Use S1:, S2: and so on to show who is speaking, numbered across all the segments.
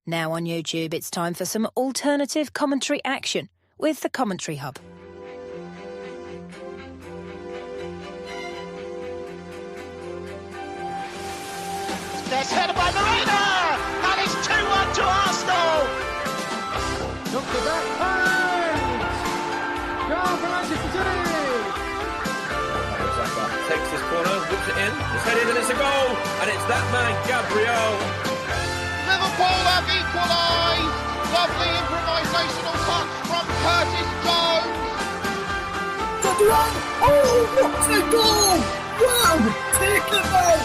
S1: Now on YouTube, it's time for some alternative commentary action with the Commenttary Hub.
S2: There's headed by Marina, and it's 2-1 to Arsenal.
S3: Look for that point! Goal for Manchester City!
S4: Takes this corner, whips it in, it's headed and it's a goal, and it's that man, Gabriel.
S2: Liverpool have equalised. Lovely improvisational touch from Curtis Jones.
S5: Oh, what a goal! Wow, take it out!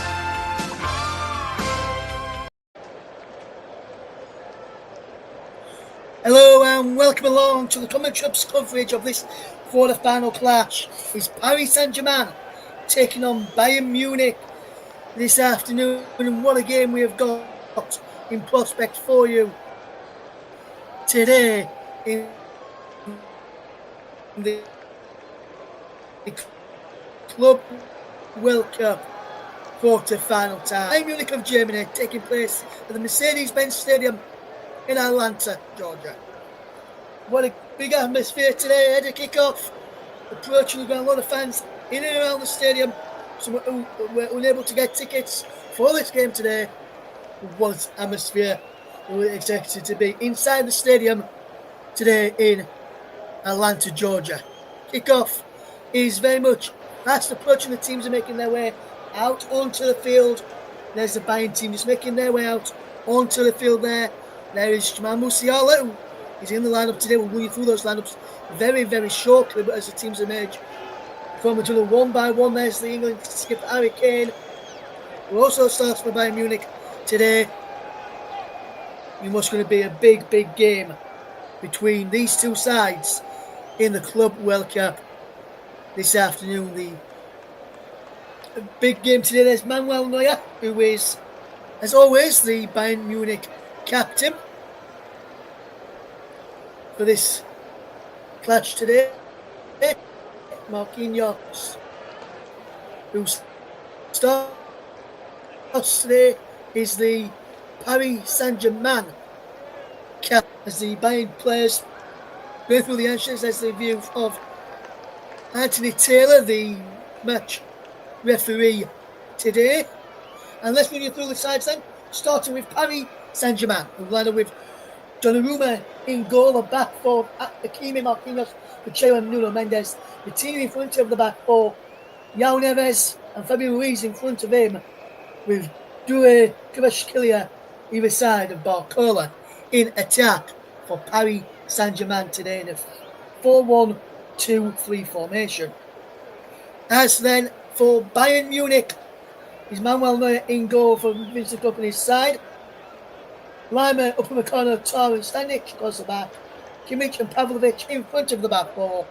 S5: Hello and welcome along to the Commenttary Hub's coverage of this quarter-final clash. It's Paris Saint-Germain taking on Bayern Munich this afternoon, and what a game we have got in prospect for you today in the Club World Cup quarter-final time. Bayern Munich of Germany taking place at the Mercedes-Benz Stadium in Atlanta, Georgia. What a big atmosphere today ahead of kickoff. Approaching, we've got a lot of fans in and around the stadium. Some who were unable to get tickets for this game today. What atmosphere we were expected to be inside the stadium today in Atlanta, Georgia. Kickoff is very much fast approaching. The teams are making their way out onto the field. There's the Bayern team just making their way out onto the field there. There is Jamal Musiala, who is in the lineup today. We'll run you through those lineups very, very shortly, but as the teams emerge from each other one by one, there's the England skipper Harry Kane, who also starts for Bayern Munich today. It was going to be a big, big game between these two sides in the Club World Cup this afternoon. The big game today, there's Manuel Neuer, who is, as always, the Bayern Munich captain for this clash today. Marquinhos, who starts today, is the Paris Saint-Germain cap as the Bayern players go through the entrance. There's the view of Anthony Taylor, the match referee today. And let's run you through the sides then, starting with Paris Saint-Germain, who line up with Donnarumma in goal, of back four, Hakimi, Marquinhos, Pacheco and Nuno Mendes. The team in front of the back four, João Neves and Fabio Ruiz in front of him, with Dure Kvaratskhelia either side of Barcola in attack for Paris Saint-Germain today in a 4-1-2-3 formation. As then for Bayern Munich, is Manuel Neuer in goal for Vincent Kompany's side. Lima up in the corner, Tar and Stanic across the back. Kimmich and Pavlovic in front of the back four.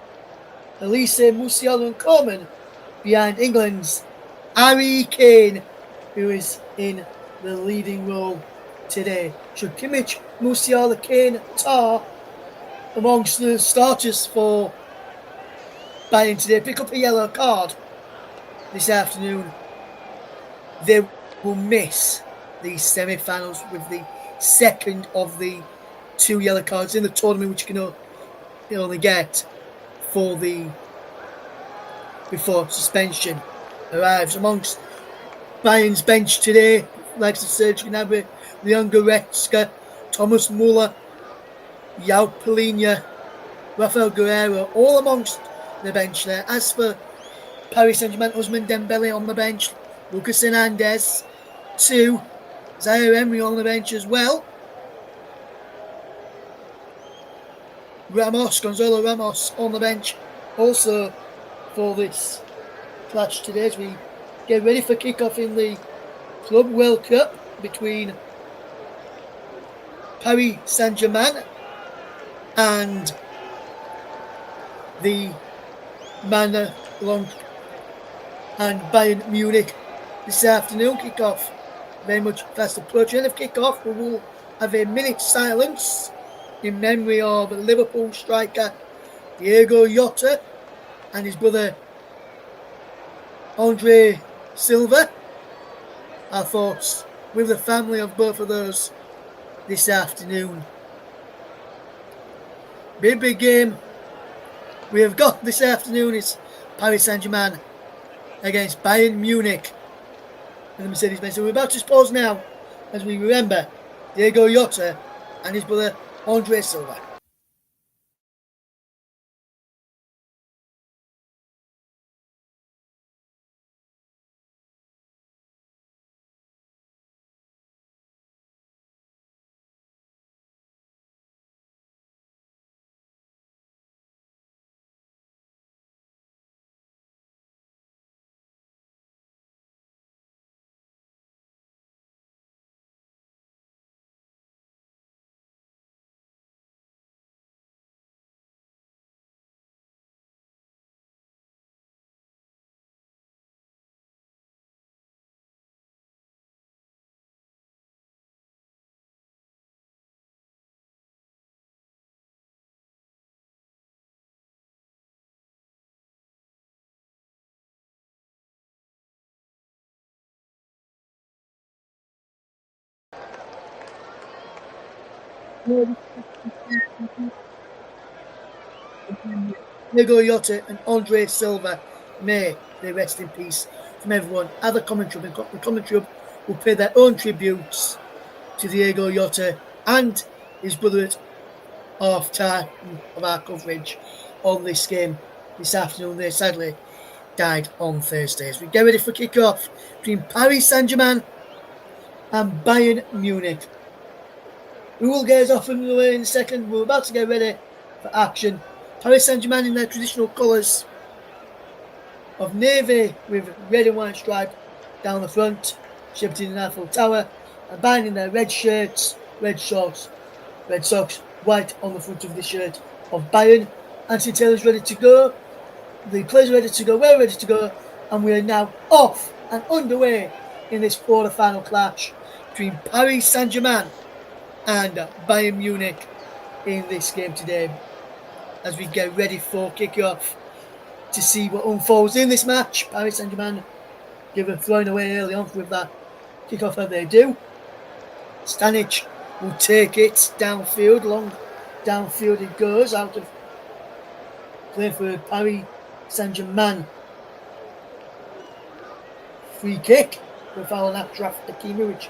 S5: Elise, Musiala and Coleman behind England's Harry Kane, who is in the leading role today. Should Kimmich, Musiala, Kane, Tar amongst the starters for Bayern today pick up a yellow card this afternoon, they will miss the semi-finals with the second of the two yellow cards in the tournament, which you can only get before suspension arrives. Amongst Bayern's bench today, like Serge Gnabry, Leon Goretzka, Thomas Muller, João Palhinha, Rafael Guerreiro, all amongst the bench there. As for Paris Saint-Germain, Ousmane Dembele on the bench, Lucas Hernandez, two, Zaire Emery on the bench as well. Gonzalo Ramos on the bench also for this clash today as we get ready for kickoff in the Club World Cup between Paris Saint-Germain and the Manalong and Bayern Munich this afternoon. Kickoff very much fast approaching. End of kickoff, we will have a minute silence in memory of Liverpool striker Diego Jota and his brother Andre Silva. Our thoughts with the family of both of those this afternoon. Big game we have got this afternoon is Paris Saint-Germain against Bayern Munich in the Mercedes-Benz. So we're about to pause now as we remember Diogo Jota and his brother Andre Silva. Diogo Jota and Andre Silva, may they rest in peace from everyone. Other commentary, the commentary will pay their own tributes to Diogo Jota and his brother at half time of our coverage on this game this afternoon. They sadly died on Thursday. As we get ready for kick-off between Paris Saint-Germain and Bayern Munich. We will get us off in the way in a second. We're about to get ready for action. Paris Saint-Germain in their traditional colours of navy with red and white stripe down the front, shaped in an Eiffel Tower, and Bayern in their red shirts, red socks, white on the front of the shirt of Bayern. Anthony Taylor's ready to go. The players are ready to go. We're ready to go. And we are now off and underway in this quarter-final clash between Paris Saint-Germain and Bayern Munich in this game today, as we get ready for kick-off to see what unfolds in this match. Paris Saint-Germain thrown away early on with that kick-off that they do. Stanic will take it downfield, long downfield it goes, out of play for Paris Saint-Germain. Free kick for foul on Achraf Hakimi, which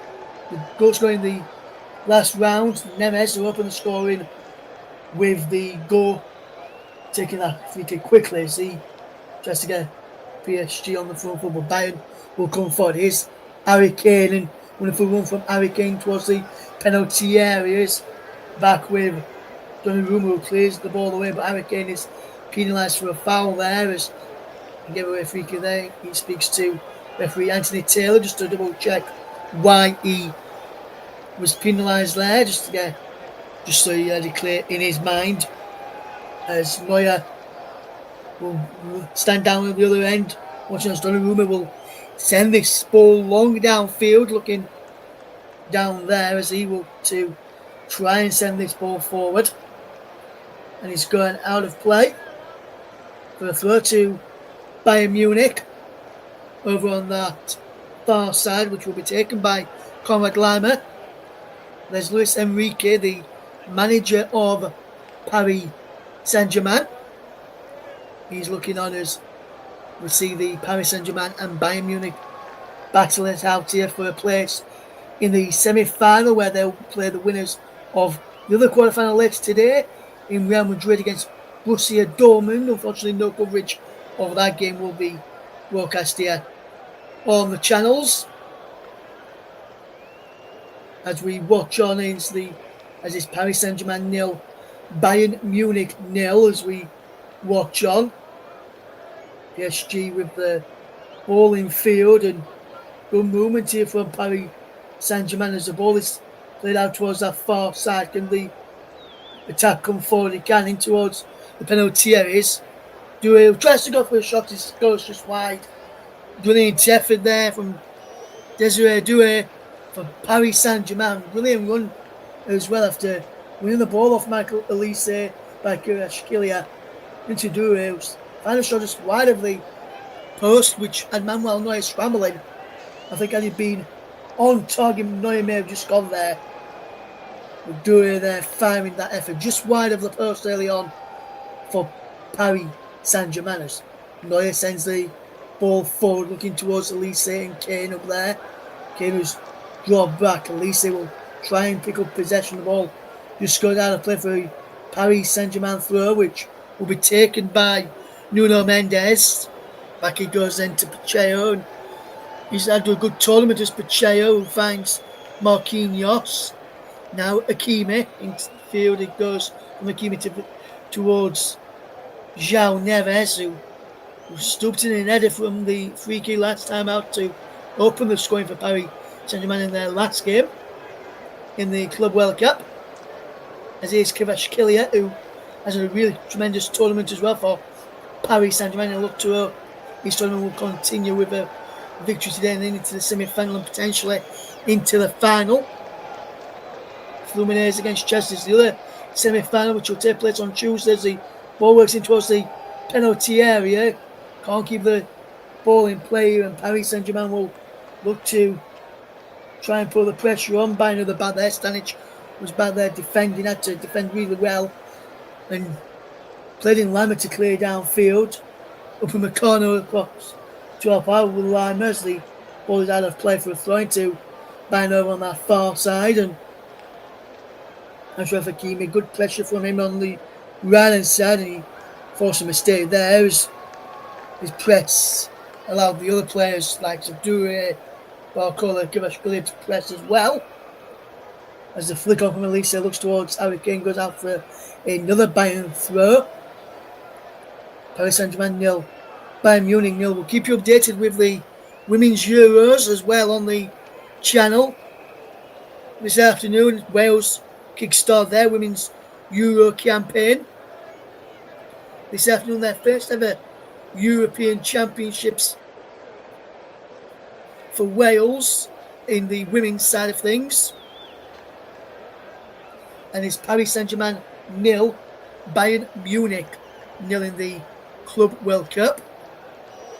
S5: the goal scoring the last round. Nemes will open the scoring with the goal, taking that free kick quickly as he tries to get PSG on the front foot, but Bayern will come forward. Here's Harry Kane, and wonderful run from Harry Kane towards the penalty areas. Back with Donnarumma, who clears the ball away, but Harry Kane is penalised for a foul there as he gave away a free kick there. He speaks to referee Anthony Taylor just to double check why he was penalised there, just so he had it clear in his mind, as Neuer will stand down at the other end. Watching as Donnarumma will send this ball long downfield, looking down there as he will to try and send this ball forward, and he's going out of play for a throw to Bayern Munich over on that far side, which will be taken by Conrad Laimer. There's Luis Enrique, the manager of Paris Saint-Germain. He's looking on as we see the Paris Saint-Germain and Bayern Munich battle it out here for a place in the semi-final, where they'll play the winners of the other quarter-final later today in Real Madrid against Borussia Dortmund. Unfortunately, no coverage of that game will be broadcast here on the channels, as we watch on as it's Paris Saint-Germain 0, Bayern Munich 0, as we watch on. PSG with the ball in field, and good movement here from Paris Saint-Germain as the ball is played out towards that far side. Can the attack come forward? It can in towards the penalty areas. Doué tries to go for a shot, it goes just wide. Brilliant effort there from Desiree Doué for Paris Saint-Germain. Brilliant run as well after winning the ball off Michael Elise by Kvaratskhelia into Doué. Final shot just wide of the post, which had Manuel Neuer scrambling. I think had he been on target, Neuer may have just gone there. Doing there, firing that effort just wide of the post early on for Paris Saint-Germain. Neuer sends the ball forward, looking towards Elise and Kane up there. Kane was dropped back. Elise will try and pick up possession of the ball. Just goes out of play for a Paris Saint-Germain throw, which will be taken by Nuno Mendes. Back he goes then to Pacheco. And he's had a good tournament as Pacheco, who finds Marquinhos. Now Hakimi in field. It goes from Hakimi towards João Neves, who stooped in an header from the free kick last time out to open the scoring for Paris Saint-Germain in their last game in the Club World Cup. As here's Kvaratskhelia, who has a really tremendous tournament as well for Paris Saint-Germain, and look to his tournament will continue with a victory today and then into the semi-final and potentially into the final. Fluminense against Chelsea is the other semi-final, which will take place on Tuesday as the ball works in towards the penalty area. Can't keep the ball in play, and Paris Saint-Germain will look to try and put the pressure on. By another bad there. Stanic was bad there defending, had to defend really well and played in Lima to clear downfield. Up in the corner across to help out with Lima as the ball is out of play for a throw into Bayern over on that far side, and Achraf Hakimi, good pressure from him on the right hand side, and he forced a mistake there. His press allowed the other players like Dure, Barcola, Kvaratskhelia to press as well. As the flick on from Elise looks towards Harry Kane, goes out for another Bayern throw. Paris Saint-Germain 0, Bayern Munich 0. We'll keep you updated with the Women's Euros as well on the channel. This afternoon, Wales kickstart their Women's Euro campaign. This afternoon, their first ever European Championships for Wales in the women's side of things. And it's Paris Saint-Germain 0, Bayern Munich 0 in the Club World Cup.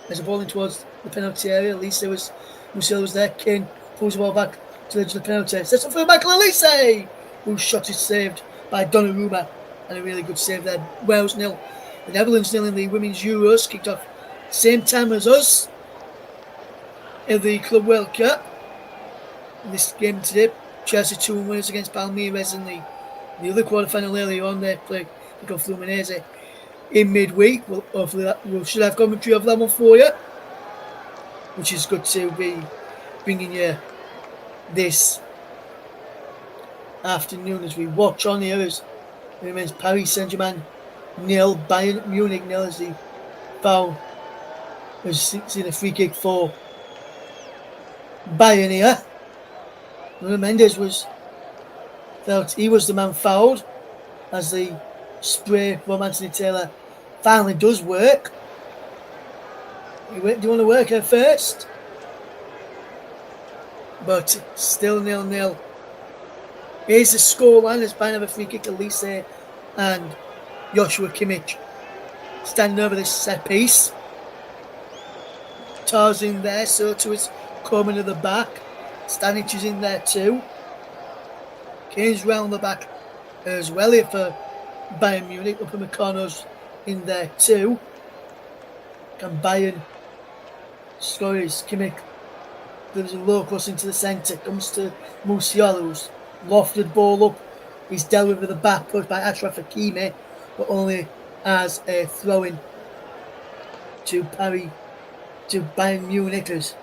S5: There's a ball in towards the penalty area. Musiala was there. Kane pulls the ball back to the edge of the penalty area. Sets up for Michael Elise, whose shot is saved by Donnarumma, and a really good save there. Wales 0, the Netherlands 0 in the Women's Euros, kicked off same time as us in the Club World Cup. In this game today, Chelsea 2-1 winners against Palmeiras in the other quarter-final earlier on. They played Kickoff Fluminense in midweek. We should have commentary of that one for you, which is good to be bringing you this afternoon as we watch on here as it remains Paris Saint-Germain 0, Bayern Munich 0 as the foul was seen a free kick for Bayern here. Mendes felt he was the man fouled as the spray from Anthony Taylor finally does work. Do you want to work her first? But still 0-0. Here's the scoreline as Bayern have a free kick. Elise and Joshua Kimmich standing over this set piece. Tar's in there, Soto is coming to the back. Stanic is in there too. Kane's round the back as well here for Bayern Munich. Up in the corners in there too. Can Bayern score? His Kimmich delivers a low cross into the centre. Comes to Musiala, who's lofted ball up. He's dealt with the back push by Achraf Hakimi, but only as a throw-in to Bayern Munich. It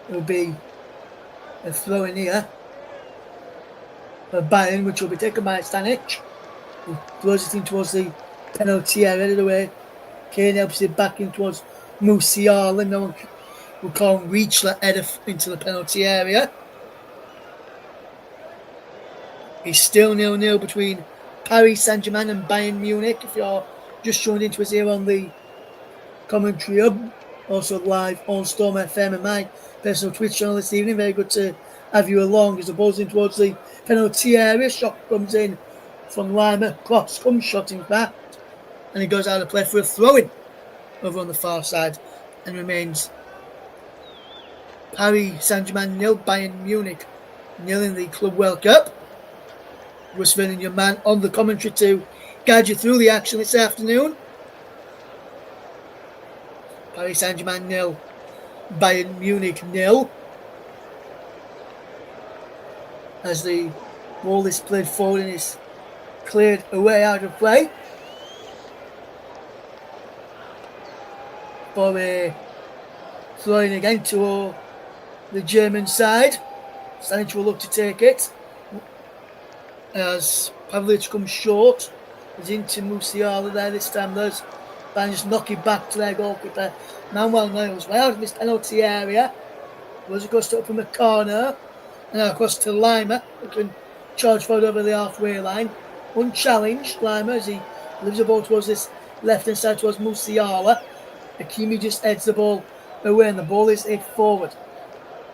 S5: will be a throw-in here for Bayern, which will be taken by Stanic, who throws it in towards the penalty area. Right away, Kane helps it back in towards Musiala. No one can't reach that header into the penalty area. It's still 0-0 between Paris Saint-Germain and Bayern Munich. If you're just joined into us here on the Commentary Hub, also live on Storm FM and my personal Twitch channel this evening. Very good to have you along as the ball's in towards the penalty area. Shot comes in from Lima. Cross comes shot in fact. And he goes out of play for a throw-in over on the far side. And remains Paris Saint-Germain 0, Bayern Munich 0 in the Club World Cup. Russ Vernon, your man on the commentary to guide you through the action this afternoon. Paris Saint-Germain 0, Bayern Munich 0. As the ball is played forward and is cleared away out of play. For a throwing again to the German side. Stanic will look to take it. As Pavlic comes short. Is into Musiala there this time. There's Bayern just knock it back to their goalkeeper. Manuel Neuer's way out of this penalty area. Was across to from the corner. And now across to Lima, who can charge forward over the halfway line. Unchallenged, Lima, as he leaves the ball towards this left-hand side towards Musiala. Hakimi just heads the ball away, and the ball is hit forward.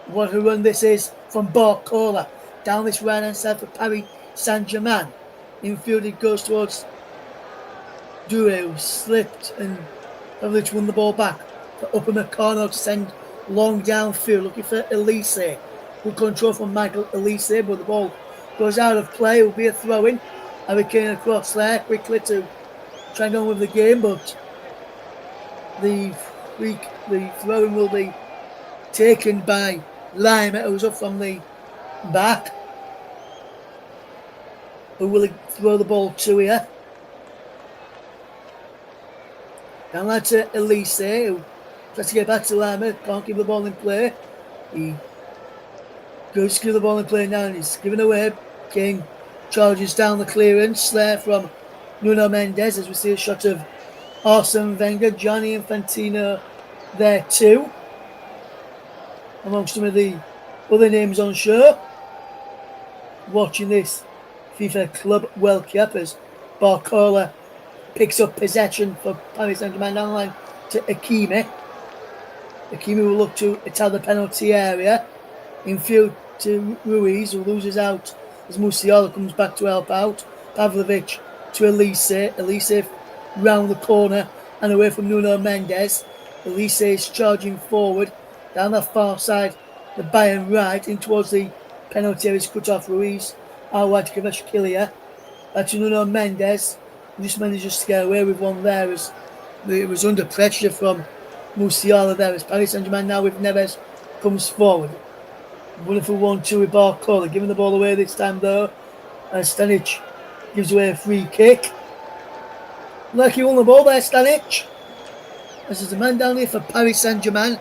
S5: What a run this is from Barcola. Down this right-hand side for Paris Saint-Germain. Infield it goes towards Doué, who slipped, and Pavlic won the ball back for Upper Meccano to send long downfield, looking for Elise. Good control from Michael Elise, but the ball goes out of play. It will be a throw-in. Harry Kane across there quickly to try and go on with the game, but the throw-in will be taken by Lima, who's up from the back. Who will throw the ball to here? Down that to Elise, who tries to get back to Lima, can't keep the ball in play. He goes to give the ball in play now, and he's given away. King charges down the clearance there from Nuno Mendes, as we see a shot of Arsene Wenger, Gianni Infantino there too, amongst some of the other names on show. Watching this FIFA Club World Cup as Barcola picks up possession for Paris Saint-Germain down the line to Hakimi. Hakimi will look to attack the penalty area. Infield to Ruiz, who loses out as Musiala comes back to help out. Pavlovic to Elise. Elise round the corner and away from Nuno Mendes. Elise is charging forward down the far side, the Bayern right, in towards the penalty area. Is cut off Ruiz. Out wide to Kvaratskhelia. Back to Nuno Mendes. Just manages to get away with one there as it was under pressure from Musiala there as Paris Saint-Germain now with Neves comes forward. Wonderful 1-2 with Barcola, giving the ball away this time though, and Stanic gives away a free kick. Like he won the ball there, Stanic. As there's a man down here for Paris Saint-Germain.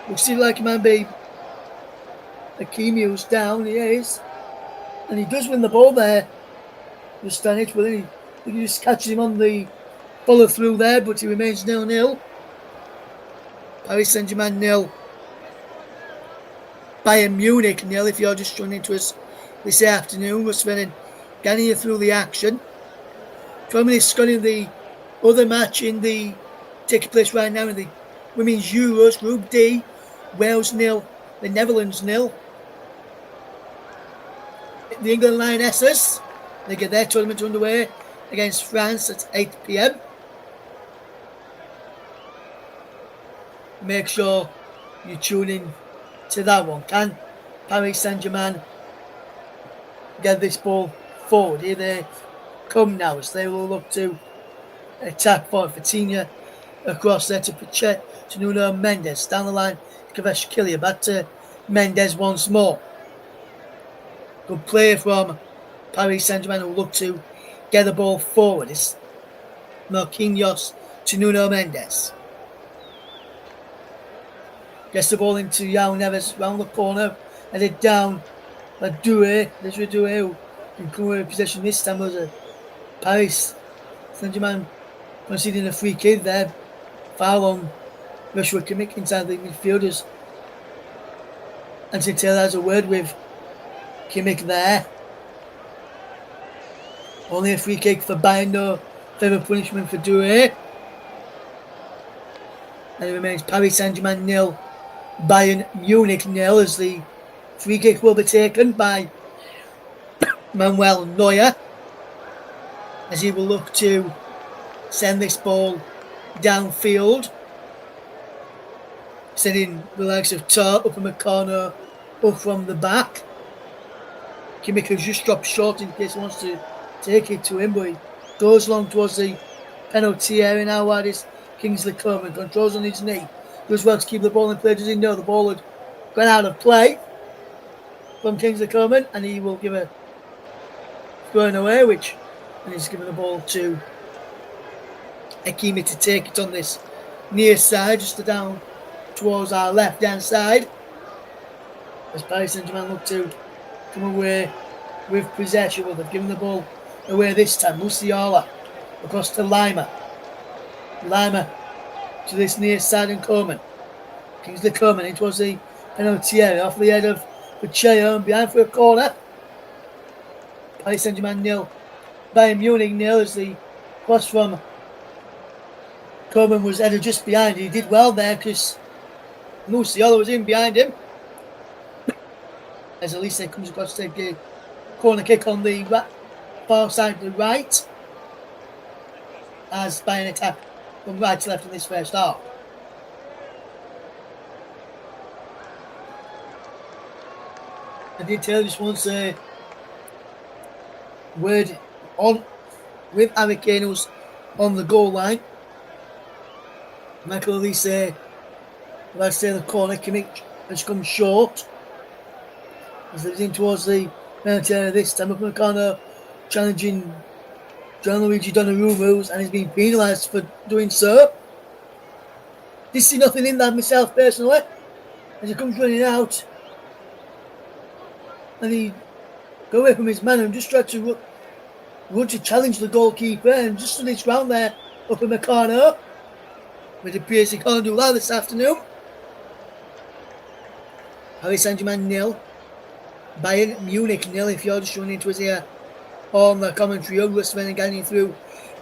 S5: Looks like he might be Hakimi, who's down. He is, and he does win the ball there with Stanic, but then he just catches him on the follow through there, but he remains 0-0. Paris Saint-Germain 0. Bayern Munich 0, if you're just joining into us this afternoon. Russ Vernon getting you through the action. 12 minutes gone in the other match taking place right now in the Women's Euros, Group D. Wales 0, the Netherlands 0. The England Lionesses, they get their tournament underway against France at 8 p.m. Make sure you tune in to that one. Can Paris Saint-Germain get this ball forward? Here they come now as they will look to attack for Fatinha across there to Nuno Mendes. Down the line, Kvaratskhelia back to Mendes once more. Good play from Paris Saint-Germain who look to get the ball forward. It's Marquinhos to Nuno Mendes. Gets the ball into João Neves round the corner, headed down by Doué. There's Doué who can come away with possession this time. Was a Paris Saint-Germain conceding a free kick there. Foul on Joshua Kimmich inside the midfielders. Anthony Taylor has a word with Kimmich there. Only a free kick for Bayern, no further punishment for Doué. And it remains Paris Saint-Germain 0, Bayern Munich 0, as the free kick will be taken by Manuel Neuer, as he will look to send this ball downfield, sending the likes of Tar, Upper Meccano up from the back. Kimmich has just dropped short in case he wants to take it to him, but he goes long towards the penalty area. Now wide is Kingsley Coman, controls on his knee, does well to keep the ball in play. Does he know the ball had gone out of play from Kingsley Coman, and he will give a going away, and he's giving the ball to Hakimi to take it on this near side, just down towards our left hand side, as Paris Saint-Germain look to come away with possession. Well, they've given the ball away this time. Musiala across to Lima to this near side, and Coman. Kingsley Coman in towards the penalty area, off the head of Pacheco, and behind for a corner. Paris Saint-Germain 0, Bayern Munich 0, as the cross from Coman was headed just behind. He did well there because Musiala was in behind him. As Elise comes across to take a corner kick on the far side to the right, as Bayern attack from right to left in this first half. I did tell you just once word on with Harry Kane, who's on the goal line. Michael Elise, let's say the corner, Kimmich has come short. As he's in towards the penalty area this time, up in the corner, challenging Gianluigi Donnarumma, and he's been penalised for doing so. Did see nothing in that myself personally, as he comes running out, and he go away from his man and just tried to run to challenge the goalkeeper, and just on his ground there up in the corner. But it appears he can't do that this afternoon. Paris Saint-Germain 0, Bayern Munich 0. If you're just running into us here on the commentary hub, Russ Vernon getting through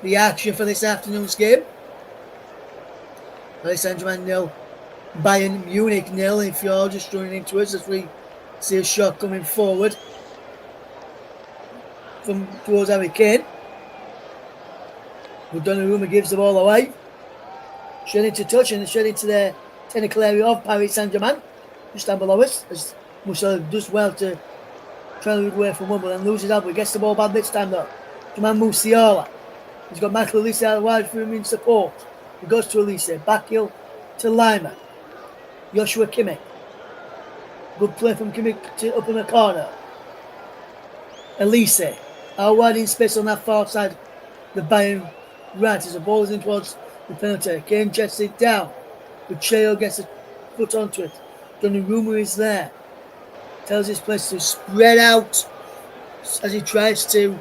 S5: the action for this afternoon's game. Paris Saint-Germain 0, Bayern Munich 0. If you're just running into us, as we see a shot coming forward from towards Harry Kane. But Donnarumma gives the ball away. Straight into touch and straight into the technical area of Paris Saint-Germain, just down below us, as Musiala does well to try to move away from one, but then loses out. But gets the ball back this time though. Jamal Musiala. He's got Michael Elise out wide for him in support. He goes to Elise, back heel to Lima. Joshua Kimmich. Good play from Kimmich to up in the corner. Elise out wide in space on that far side. The Bayern right as the ball is in towards the penalty. Kane checks it down. Pacheco gets a foot onto it. Donnarumma is there. Tells his players to spread out as he tries to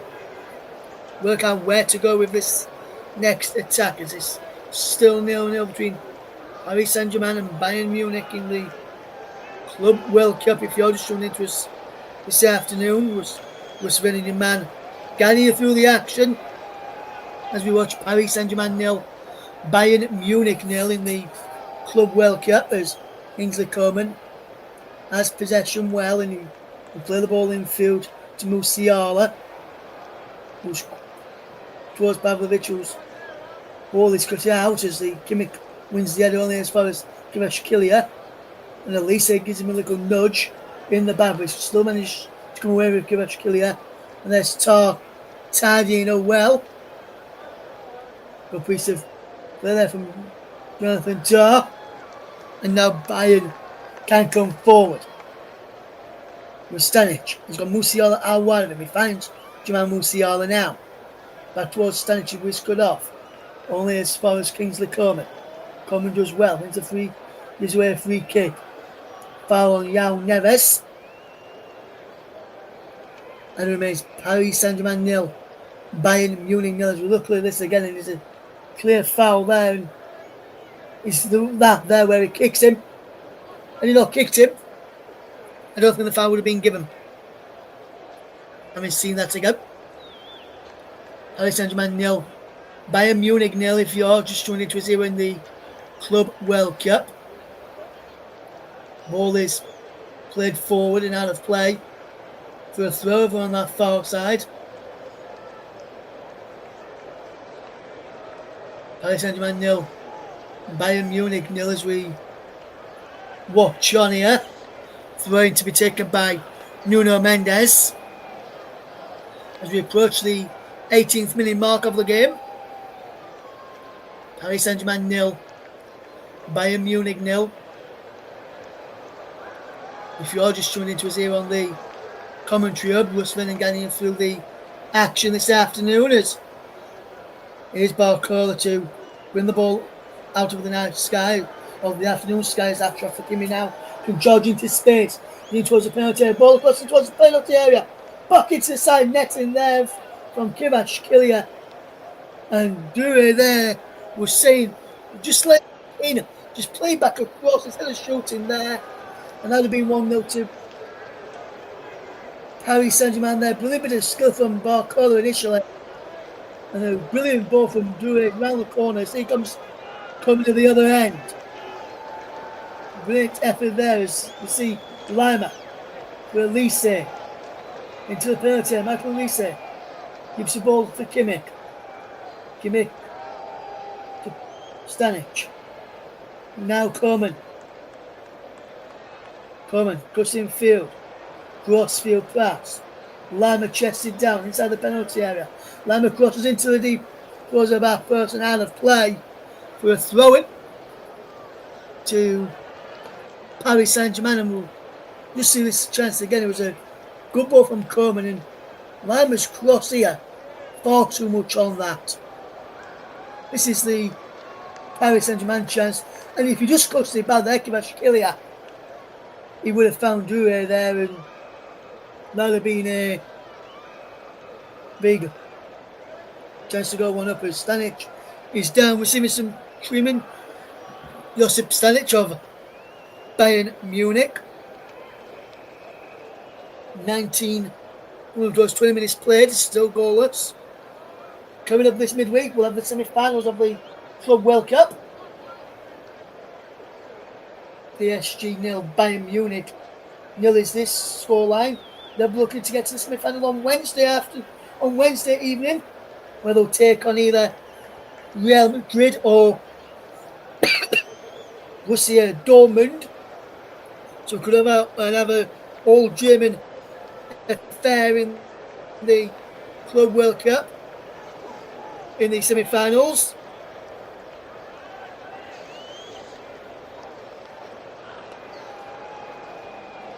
S5: work out where to go with this next attack. As it's still 0-0 between Paris Saint-Germain and Bayern Munich in the Club World Cup. If you're just tuning into us this afternoon, was winning your man guiding you through the action as we watch Paris Saint-Germain 0, Bayern Munich 0 in the Club World Cup, as Kingsley Coman has possession well, and he play the ball in field to Musiala, who's towards Pavlovic, whose ball is cut out as the Kimmich wins the header only as far as Kvaratskhelia, and Elise gives him a little nudge in the back, but still managed to come away with Kvaratskhelia, and there's Tar tidying up well. Good piece of play there from Jonathan Tar, and now Bayern can come forward with Stanic. He's got Musiala out wide of him. He finds Jamal Musiala now. Back towards Stanic, who is cut off. Only as far as Kingsley Coman. Coman does well. Gives away a free kick. Foul on João Neves. And it remains Paris Saint-Germain 0, Bayern Munich 0. As we look at this again, and there's a clear foul there. And it's that there where he kicks him. And he not kicked him. I don't think the foul would have been given. Having seen that again. Paris Saint-Germain 0, Bayern Munich 0. If you're just tuning into us here in the Club World Cup. Ball is played forward and out of play for a throw over on that far side. Paris Saint-Germain 0, Bayern Munich 0 as we watch on here. Throwing to be taken by Nuno Mendes. as we approach the 18th minute mark of the game. Paris Saint-Germain 0, Bayern Munich 0. If you're just tuning into us here on the Commentary Hub, Russ Vernon getting through the action this afternoon as here's Barcola to bring the ball out of the night sky, of the afternoon skies after Kimmy now to George into space. In towards the penalty area, ball crossing towards the penalty area. Back into the side net in there from Kvaratskhelia. And Dure there was saying, just let in, just play back across instead of shooting there. And that would have been 1-0 to Paris Saint-Germain there. Brilliant bit of skill from Barcola initially. And a brilliant ball from Dure round the corner. So he comes coming to the other end. Brilliant effort there as you see Lima for Elise into the penalty area. Michael Elise gives the ball for Kimmich. Kimmich to Stanic. Now Coman. Coman cuts in field. Crossfield pass. Lima chested down inside the penalty area. Lima crosses into the deep. Throws a back person out of play for a throw-in to Paris Saint-Germain, and we'll just see this chance again. It was a good ball from Coman, and Lima's cross here, far too much on that. This is the Paris Saint-Germain chance, and if you just crossed it by the Kvaratskhelia, he would have found Dure there, and that would have been a big chance to go one up as Stanic is down, receiving some treatment. Josip Stanic of Bayern Munich. 19 of those 20 minutes played, still goalless. Coming up this midweek, we'll have the semi-finals of the Club World Cup. PSG 0, Bayern Munich 0 is this scoreline. They're looking to get to the semi-final on Wednesday evening, where they'll take on either Real Madrid or Borussia Dortmund. So we could have a all-German affair in the Club World Cup in the semi-finals.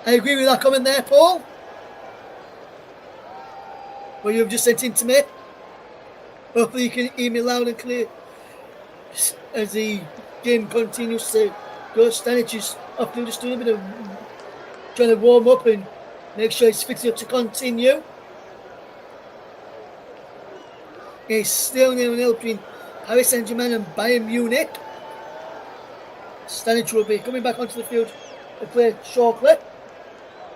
S5: I agree with that comment there, Paul. What you've just sent in to me. Hopefully you can hear me loud and clear as the game continues to go. Stanic is often just doing a bit of trying to warm up and make sure he's fixed up to continue. It's still 0-0 between Paris Saint-Germain and Bayern Munich. Stanic will be coming back onto the field to play shortly.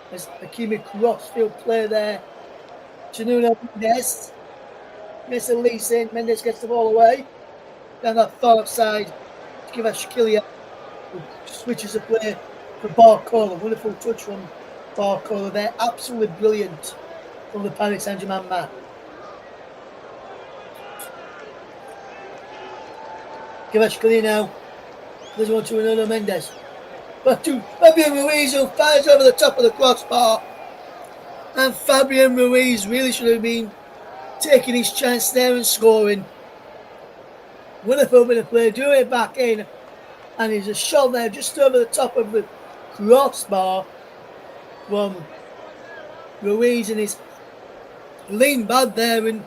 S5: There's a Kimi crossfield play there to Nuno Mendes. Miss Elise in, Mendes gets the ball away. Down that far side, Kvaratskhelia switches the play for Barcola. Wonderful touch from Barcola there. Absolutely brilliant from the Paris Saint-Germain man. Kvaratskhelia now. There's one to Nuno Mendes. But to Fabian Ruiz, who fires over the top of the crossbar. And Fabian Ruiz really should have been taking his chance there and scoring. Wonderful bit of play, do it back in. And there's a shot there just over the top of the crossbar from Ruiz, and his lean back there. And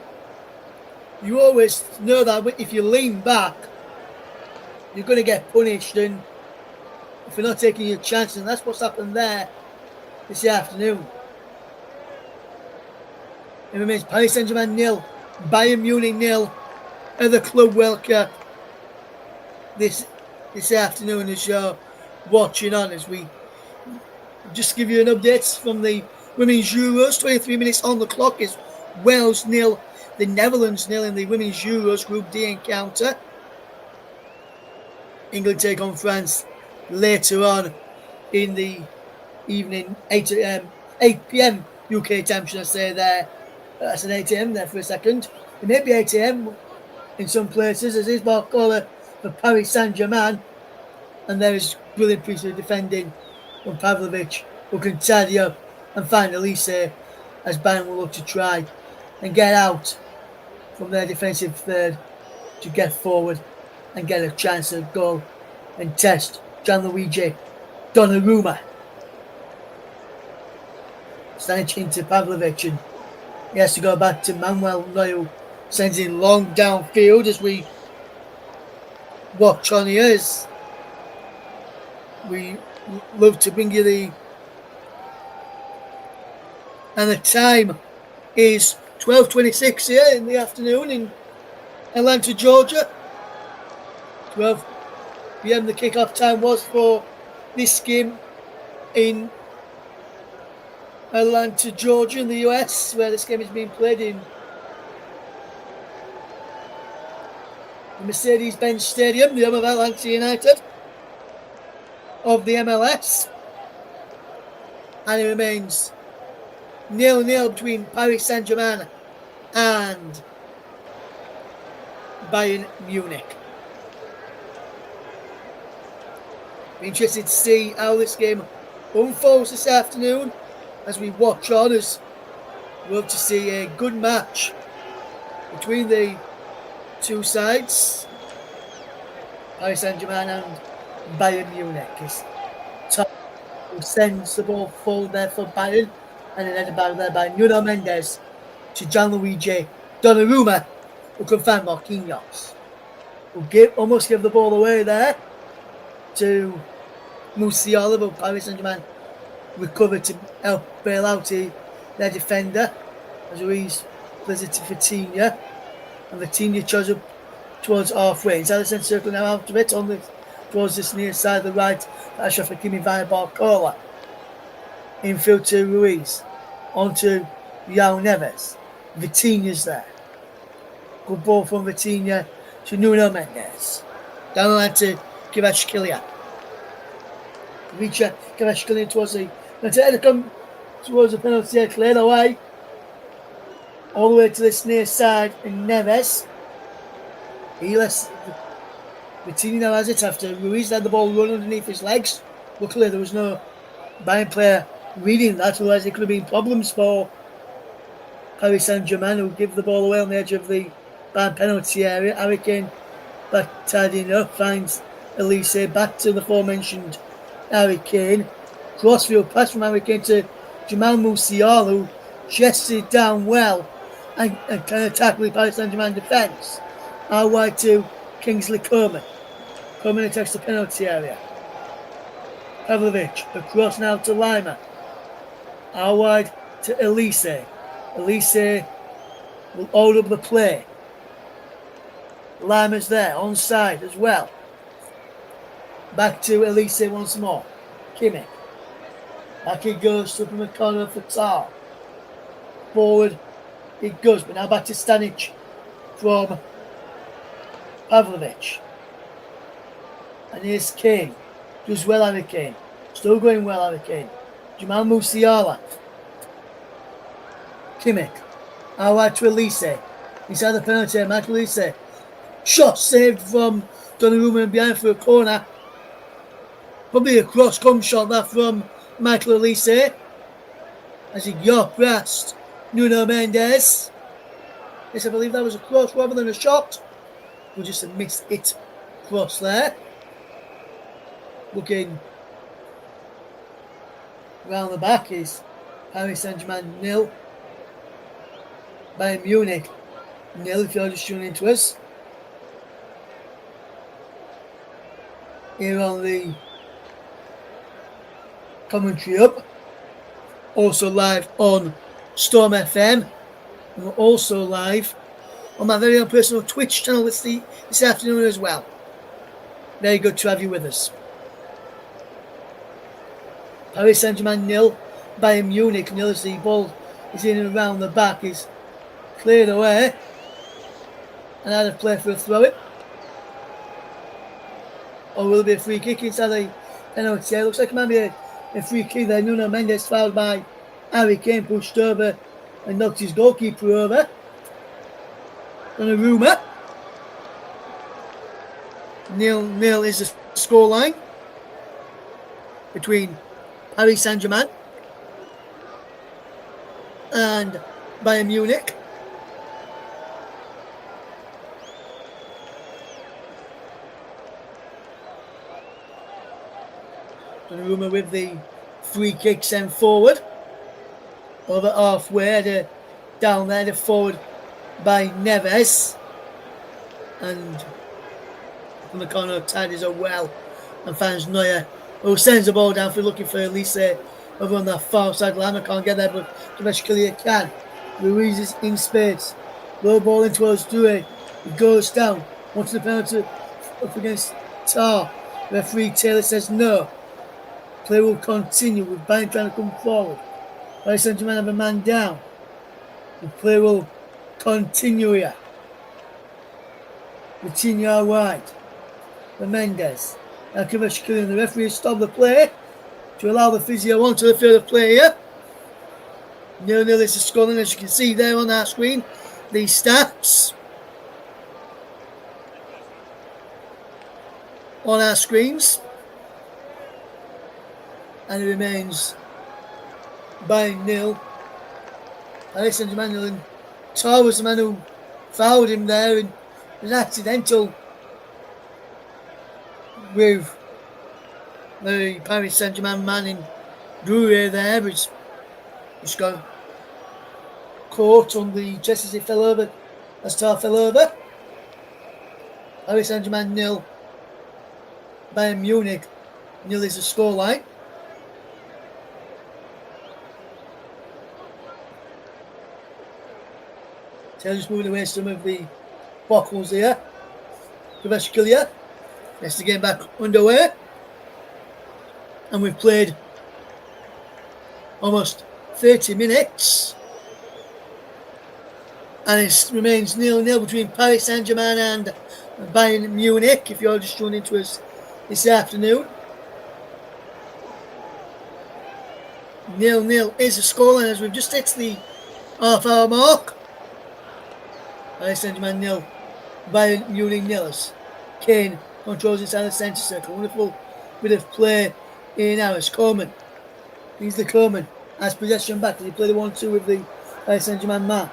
S5: you always know that if you lean back, you're going to get punished. And if you're not taking your chances, and that's what's happened there this afternoon. It remains Paris Saint-Germain 0, Bayern Munich 0 at the Club World Cup this afternoon as you're watching on, as we just give you an update from the Women's Euros. 23 minutes on the clock is Wales 0, the Netherlands 0 in the Women's Euros Group D encounter. England take on France later on in the evening, 8 p.m. UK time, should I say there. That's an 8 a.m. there for a second. It may be 8 a.m. in some places, as is Barcola for Paris Saint-Germain. And there is brilliant piece of defending from Pavlovic, who can tidy up and find Elise as Bayern will look to try and get out from their defensive third to get forward and get a chance of goal and test Gianluigi Donnarumma. Stanic into Pavlovic, and he has to go back to Manuel Neuer, sends in long downfield as we watch on here. As we love to bring you and the time is 12:26 here in the afternoon in Atlanta, Georgia. 12 p.m. the kickoff time was for this game in Atlanta, Georgia in the US, where this game is being played in the Mercedes-Benz Stadium, the home of Atlanta United of the MLS. And it remains 0-0 between Paris Saint-Germain and Bayern Munich. Be interested to see how this game unfolds this afternoon as we watch on, as we hope to see a good match between the two sides, Paris Saint-Germain and Bayern Munich. Who sends the ball forward there for Bayern, and then headed back there by Nuno Mendes to Gianluigi Donnarumma, who can find Marquinhos, who almost gave the ball away there to Musiala, but Paris Saint-Germain recovered to help bail out their defender as Ruiz plays it to Vitinha, and Vitinha chose up towards halfway inside the centre circle, now out of it towards this near side of the right. Ashraf Hakimi via Barcola. Infield to Ruiz. Onto João Neves. Vitinha's there. Good ball from Vitinha to Nuno Mendes. Down the line to Kvaratskhelia. Reach Kvaratskhelia towards the... to come towards the penalty area, cleared away. All the way to this near side, and Neves. He lets... Vitinha now has it after Ruiz let the ball run underneath his legs. Luckily, there was no Bayern player reading that, otherwise it could have been problems for Paris Saint-Germain, who give the ball away on the edge of the Bayern penalty area. Harry Kane, back tidying up, finds Elise back to the aforementioned Harry Kane. Crossfield pass from Harry Kane to Jamal Musiala, who chested down well and can attack with Paris Saint-Germain defence. Out wide to Kingsley Coman. Coman attacks the penalty area. Pavlovic across now to Lima. Out wide to Elise. Elise will hold up the play. Lima's there, onside as well. Back to Elise once more. Kimmich. Back it goes to the corner for Tar. Forward it goes, but now back to Stanic from Pavlovic. And here's Kane. Does well, Harry Kane. Still going well, Harry Kane. Jamal Musiala. Kimmich. Out wide to Elise. Inside the penalty area, Michael Elise. Shot saved from Donnarumma and behind for a corner. Probably a cross-come shot that from Michael Elise. As he got past Nuno Mendes. Yes, I believe that was a cross rather than a shot. We'll just miss it cross there. Looking round the back is Paris Saint-Germain 0. Bayern Munich 0, if you're just tuning into us. Here on the Commentary Hub. Also live on Storm FM. And we're also live on my very own personal Twitch channel this afternoon as well. Very good to have you with us. Paris Saint-Germain 0, Bayern Munich 0 as the ball is in and around the back, is cleared away. And out of play for a throw in. Or will it be a free kick inside the penalty area? Looks like it might be a free kick there. Nuno Mendes fouled by Harry Kane, pushed over and knocked his goalkeeper over. Donnarumma. 0-0 is the scoreline between Paris Saint-Germain and Bayern Munich. Donnarumma with the free kick sent forward. Over halfway, down there, the forward by Neves. And from the corner, tidies up well and finds Neuer, who sends the ball down for looking for Elise over on that far side. Lama can't get there, but Kvaratskhelia can. Ruiz is in space. Low ball in towards Doué. He goes down. Wants the penalty up against Tar. Referee Taylor says no. Play will continue with Bayern trying to come forward. Paris Saint-Germain have a man down. The play will continue here. Coutinho wide. For Mendes. Now Kvaratskhelia and the referee stop the play to allow the physio onto the field of play here. 0-0 is the scoreline, as you can see there on our screen. These stats on our screens. And it remains Bayern 0. Paris Saint-Germain 0. And Tar was the man who fouled him there, and it was accidental with the Paris Saint-Germain man in Doué there, which got caught on the chest as he fell over, as Tar fell over. Paris Saint-Germain 0. Bayern Munich 0 is the scoreline. Taylor's moving away some of the buckles here. Kvaratskhelia gets the game back underway. And we've played almost 30 minutes. And it remains 0-0 between Paris Saint-Germain and Bayern Munich, if you're just tuning into us this afternoon. 0-0 is the scoreline as we've just hit the half-hour mark. Paris Saint-Germain 0, Bayern Munich 0. Kane controls inside the centre circle. Wonderful bit of play in Harris. Coleman. He's the Coleman. Has possession back. He played the 1-2 with the Paris Saint-Germain man.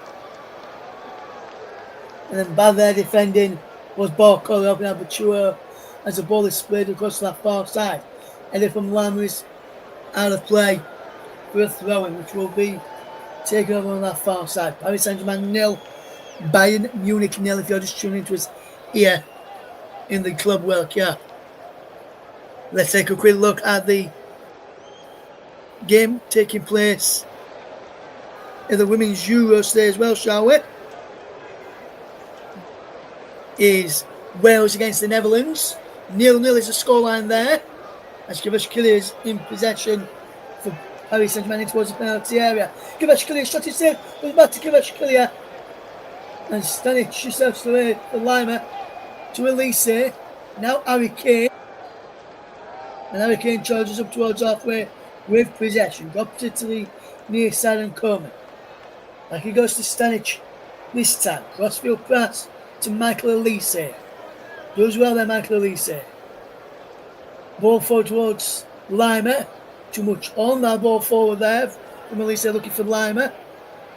S5: And then bad there defending was Barcola helping out Bachua as the ball is splayed across that far side. Headed from Lama is out of play for a throw-in, which will be taken over on that far side. Paris Saint-Germain 0, Bayern Munich 0, if you're just tuning into us here in the Club World Cup. Let's take a quick look at the game taking place in the Women's Euros today as well, shall we? Is Wales against the Netherlands. 0-0 is the scoreline there. As Kvaratskhelia is in possession for Paris Saint-Germain towards the penalty area. Kvaratskhelia shot his save, goes back to Kvaratskhelia. And Stanic yourself to the Lima to Elise. Now Harry Kane. And Harry Kane charges up towards halfway with possession. Drops it to the near side and Coleman. Like he goes to Stanic this time. Crossfield pass to Michael Elise. Does well there, Michael Elise. Ball forward towards Lima. Too much on that ball forward there from Elise looking for Lima.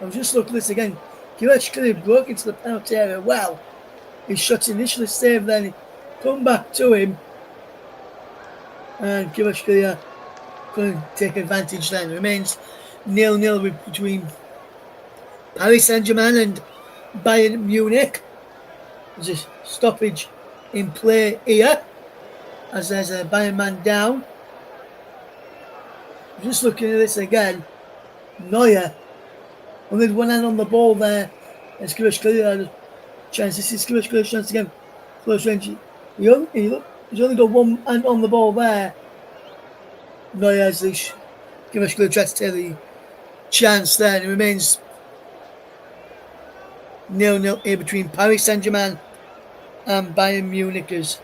S5: I'm just looking at this again. Kvaratskhelia broke into the penalty area well. His shot initially saved, then he come back to him. And Kvaratskhelia couldn't take advantage then. It remains 0-0 between Paris Saint-Germain and Bayern Munich. There's a stoppage in play here as there's a Bayern man down. Just looking at this again, Neuer only had one hand on the ball there. As Kvaratskhelia had a chance. This is Kvaratskelia's chance again. Close range. He's only got one hand on the ball there. Neuer has the Kvaratskhelia tries to take the chance there. And it remains 0-0 here between Paris Saint-Germain and Bayern Munich. This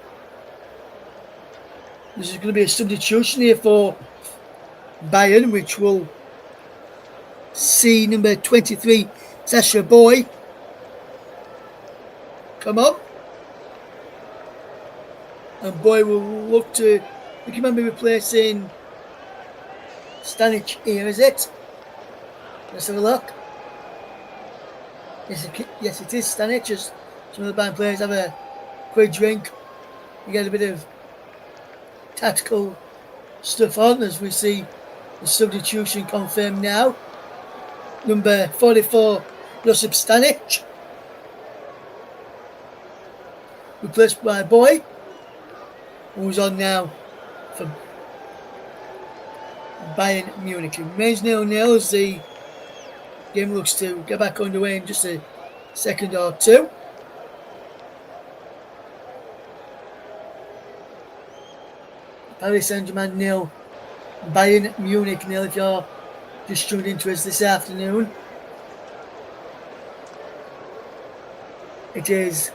S5: is going to be a substitution here for Bayern, which will see number 23, Sasha Boy, come on. And Boy will look to, I can remember replacing Stanic here, is it? Let's have a look. Yes, it is Stanic. Just some of the Bayern players have a quick drink. You get a bit of tactical stuff on as we see the substitution confirmed now. Number 44, Russ Vernon, replaced by Boy, who's on now for Bayern Munich. It remains 0-0 as the game looks to get back underway in just a second or two. Paris Saint-Germain 0, Bayern Munich 0 if you're just tuned into us this afternoon. It is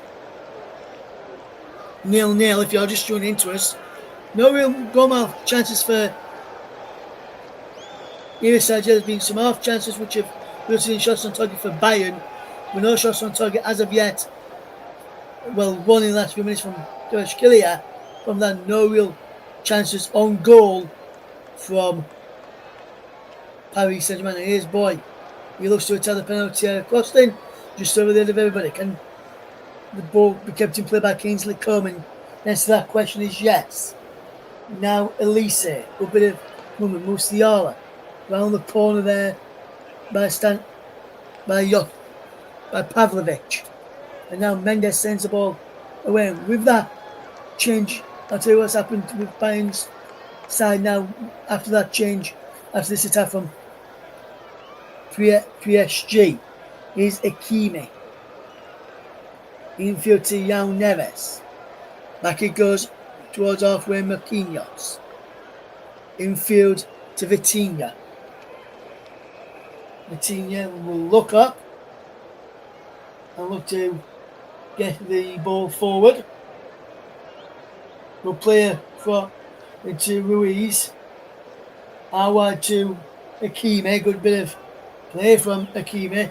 S5: 0-0 if you're just tuning into us. No real goal chances for either side. There's been some half chances which have resulted in shots on target for Bayern, but no shots on target as of yet. Well, one in the last few minutes from Kickoff. From that, no real chances on goal from Paris Saint-Germain. And here's Boy. He looks to attack the penalty crossed in just over the head of everybody. Can the ball be kept in play by Kingsley Coman? The answer to that question is yes. Now Elise, a bit of movement. Musiala round the corner there by Pavlovic. And now Mendes sends the ball away. With that change, I'll tell you what's happened with Bayern's side now after that change, after this attack from PSG, is Hakimi. Infield to João Neves. Back it goes towards halfway Marquinhos. Infield to Vitinha. Vitinha will look up and look to get the ball forward. We'll play into Ruiz. Out wide to Hakimi. Good bit of play from Hakimi.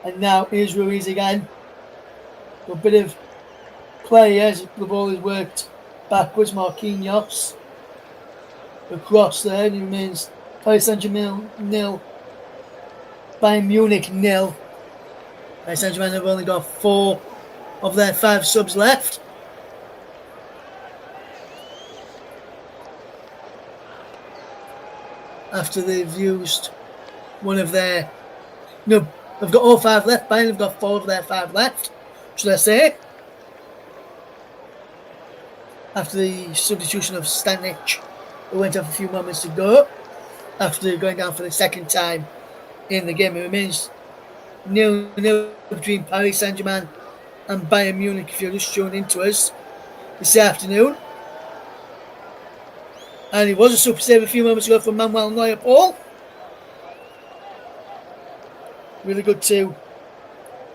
S5: And now here's Ruiz again. A bit of play as the ball is worked backwards. Marquinhos. Across there. It remains Paris Saint-Germain 0. Bayern Munich 0. Paris Saint-Germain have only got 4 of their 5 subs left. After they've used one of their... No, they've got all 5 left. Bayern have got 4 of their 5 left, should I say. After the substitution of Stanic, who went off a few moments ago, after going down for the second time in the game. It remains 0-0 between Paris Saint-Germain and Bayern Munich if you're just tuning into us this afternoon. And it was a super save a few moments ago from Manuel Neuer, Paul. Really good to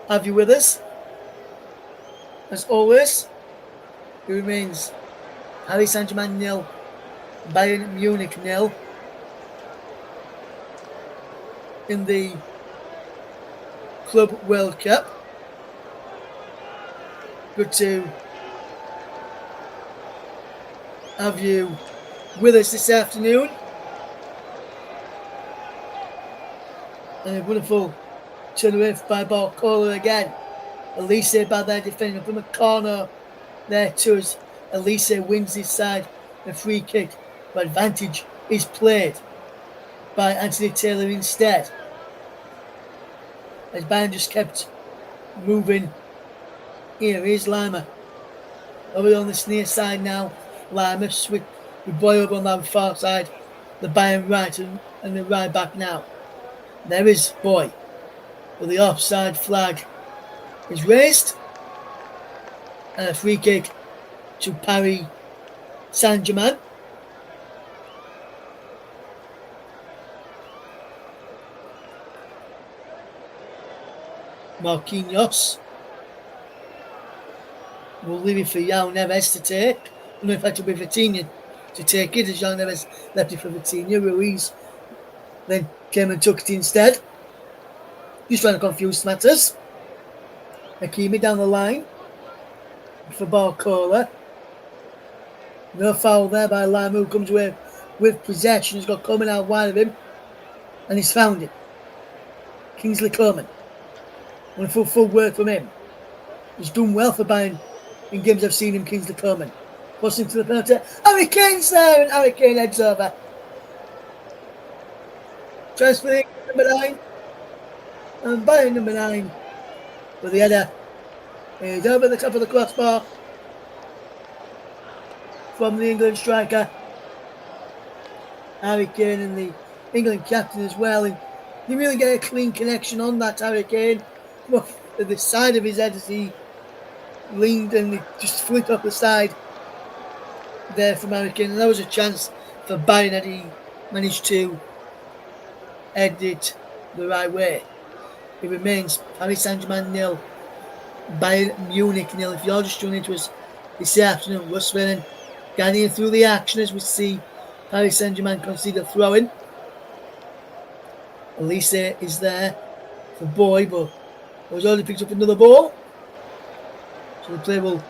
S5: have you with us. As always, it remains Paris Saint-Germain 0, Bayern Munich 0 in the Club World Cup. Good to have you with us this afternoon. And a wonderful turn away by Barcola again. Elise by their defending from a corner there to us. Elise wins his side. A free kick. But advantage is played by Anthony Taylor instead. As Bayern just kept moving. Here is Lima. Over on this near side now. Lima with Boy over on that far side. The Bayern right and the right back now. There is Boy. But the offside flag is raised. And a free kick to Paris Saint-Germain. Marquinhos will leave it for João Neves to take. I don't know if that will be Vitinha to take it, as João Neves left it for Vitinha. Ruiz then came and took it instead. Just trying to confuse matters. Hakimi down the line for Barcola. No foul there by Lima, who comes away with possession. He's got Coman out wide of him, and he's found it. Kingsley Coman. Wonderful full work from him. He's done well for Bayern in games I've seen him, Kingsley Coman. Crossing to the penalty. Harry Kane's there, and Harry Kane heads over. Transferring number 9. And Bayern number 9. But the header is over the top of the crossbar from the England striker. Harry Kane and the England captain as well. And you really get a clean connection on that Harry Kane. Off the side of his head as he leaned and he just flicked off the side there from Harry Kane. And that was a chance for Bayern that he managed to head it the right way. It remains Paris Saint-Germain 0, Bayern Munich 0. If you're just tuning into us this afternoon, Russ Vernon guiding through the action as we see Paris Saint-Germain concede a throw-in. Elise is there for Boy, but has already picked up another ball. So the play will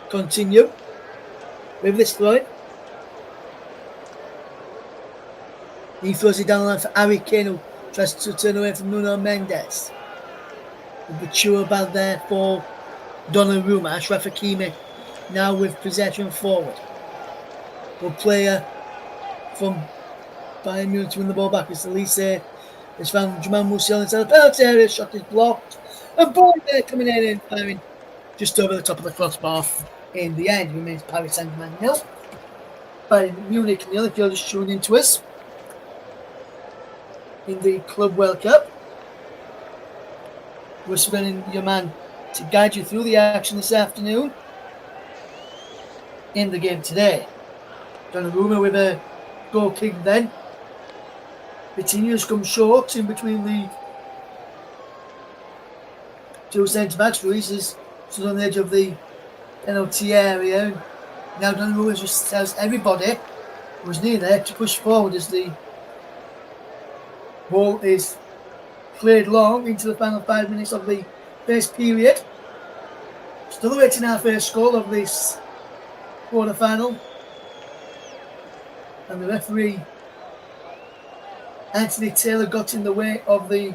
S5: continue with this throw-in. He throws it down the line for Harry Kane, who tries to turn away from Nuno Mendes. The Chua ball there for Donnarumma. Achraf Hakimi now with possession forward. Good player from Bayern Munich to win the ball back. It's Elise. It's found Jamal Musiala inside the penalty area. Shot is blocked. And Boy there coming in and firing just over the top of the crossbar. In the end, remains Paris Saint-Germain 0. Bayern Munich 0. If you're just tuning into us in the Club World Cup. We're spending your man to guide you through the action this afternoon in the game today. Donnarumma with a goal kick then. Vitinha's come short in between the two centre-backs. Ruiz is stood on the edge of the penalty area. Now Donnarumma just tells everybody who was near there to push forward as the ball is played long into the final 5 minutes of the first period. Still awaiting our first goal of this quarter-final. And the referee, Anthony Taylor, got in the way of the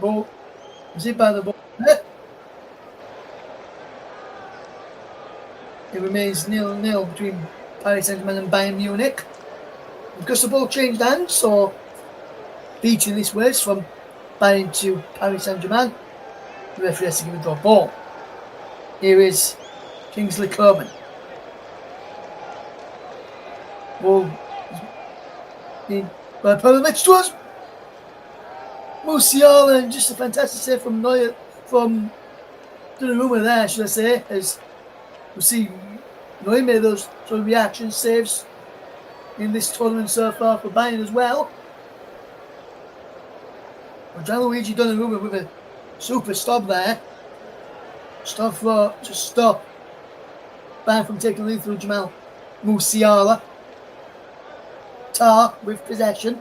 S5: ball. Was it by the ball? It remains 0-0 between Paris Saint-Germain and Bayern Munich. Because the ball changed hands, so beating this way from Bayern to Paris Saint-Germain, the referee has to give a drop ball. Here is Kingsley Coman. Ball in by Pavlovic towards Musiala, and just a fantastic save from Donnarumma there, should I say, as we see Neuer made those sort of reaction saves in this tournament so far for Bayern as well. Gianluigi Donnarumma with a super stop there. Stop to stop Bayern from taking the lead through Jamal Musiala. Tar with possession.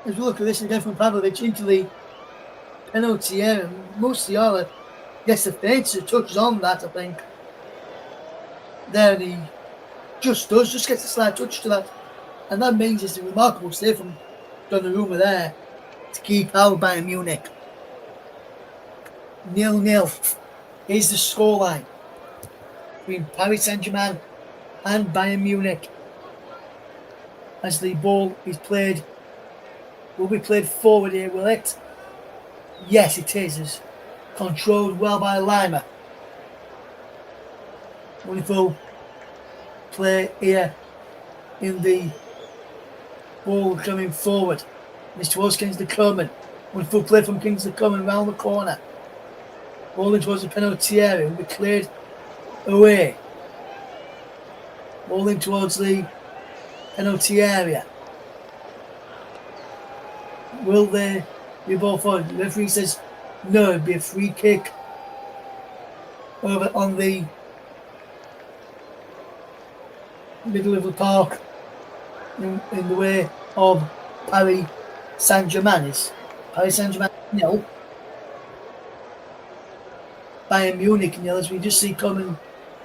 S5: As we look at this again from Pavlovic into the penalty area, Musiala gets the faintest touches on that, I think. There he just gets a slight touch to that. And that means it's a remarkable save from Donnarumma there to keep out Bayern Munich. 0-0 is the scoreline between Paris Saint-Germain and Bayern Munich. As the ball is played, will be played forward here, will it? Yes, it is. It's controlled well by Lima. Wonderful play here in the ball coming forward. It's towards Kingsley Coman. Wonderful play from Kingsley Coman round the corner. Ball in towards the penalty area will be cleared away. Ball in towards the penalty area. Will there be a ball forward? The referee says no, it'll be a free kick over on the middle of the park in the way of Paris Saint-Germain. It's Paris Saint-Germain 0. Bayern Munich 0, as we just see Coman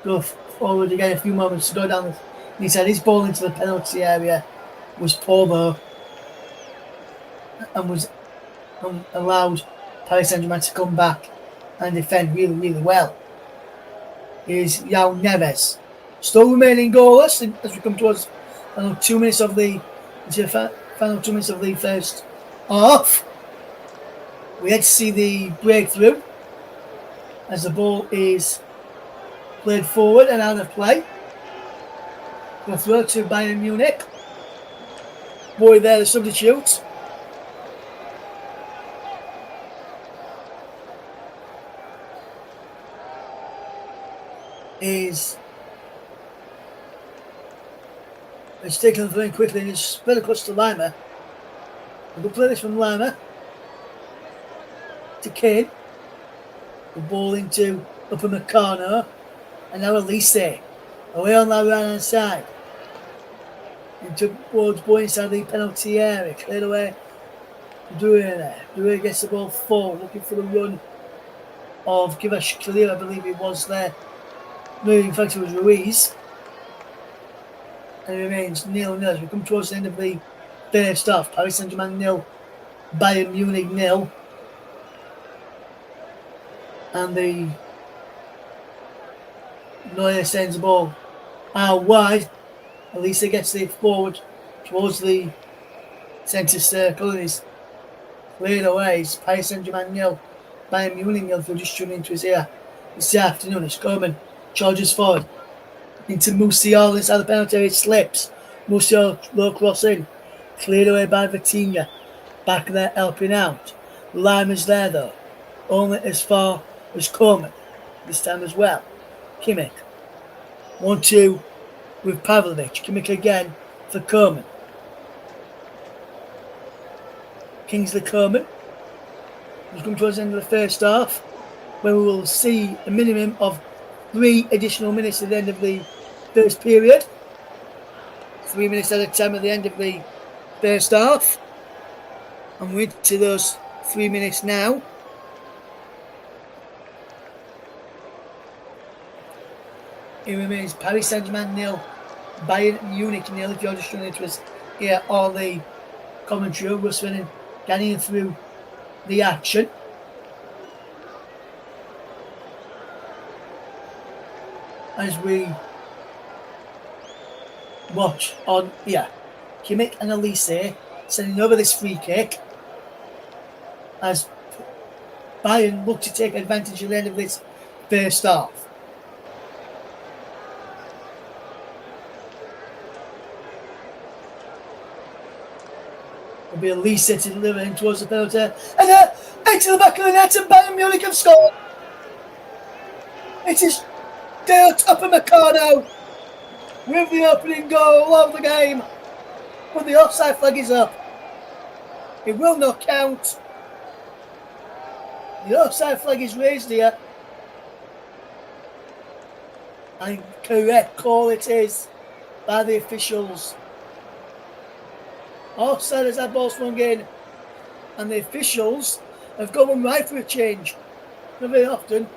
S5: go forward again a few moments to go down. He said his ball into the penalty area was poor though, and was and allowed Paris Saint-Germain to come back and defend really, really well, is João Neves. Still remaining goalless as we come towards final 2 minutes of the first half. We had to see the breakthrough as the ball is played forward and out of play. The throw to Bayern Munich. Boy there, the substitute. It's taken very quickly and it's spread across to Lima. We'll play this from Lima to Kane. The ball into Upper Meccano. And now Elise away on that right hand side. Into towards boy inside the penalty area. Cleared away. Due gets the ball forward, looking for the run of Givash Khalil, I believe it was there. No, in fact it was Ruiz. And it remains 0-0 as we come towards the end of the first half. Paris Saint-Germain 0, Bayern Munich 0. And the Neuer sends the ball out wide. Elisa gets it forward towards the centre circle and is cleared away. It's Paris Saint-Germain 0, Bayern Munich 0. They'll just tune into his ear this afternoon. It's Coman charges forward into Musiala inside the penalty area. It slips. Musiala low cross in. Cleared away by Vitinha. Back there helping out. Lima's there though. Only as far as Coman. This time as well. Kimmich. 1-2 with Pavlovic. Kimmich again for Coman. Kingsley Coman. We've come towards the end of the first half, where we will see a minimum of 3 additional minutes at the end of the first period. 3 minutes at a time at the end of the first half. And we're into those 3 minutes now. It remains Paris Saint-Germain 0, Bayern Munich 0. If you're just tuning into us here on the commentary, Russ Vernon getting through the action. As we watch on here, Kimmich and Elise sending over this free kick as Bayern look to take advantage at the end of this first half. It'll be Elise to deliver in towards the penalty, and into the back of the net, and Bayern Munich have scored. It is Dale Upper-Meccano with the opening goal of the game. But the offside flag is up. It will not count. The offside flag is raised here. And correct call it is by the officials. Offside as that ball swung in. And the officials have got one right for a change. Not very often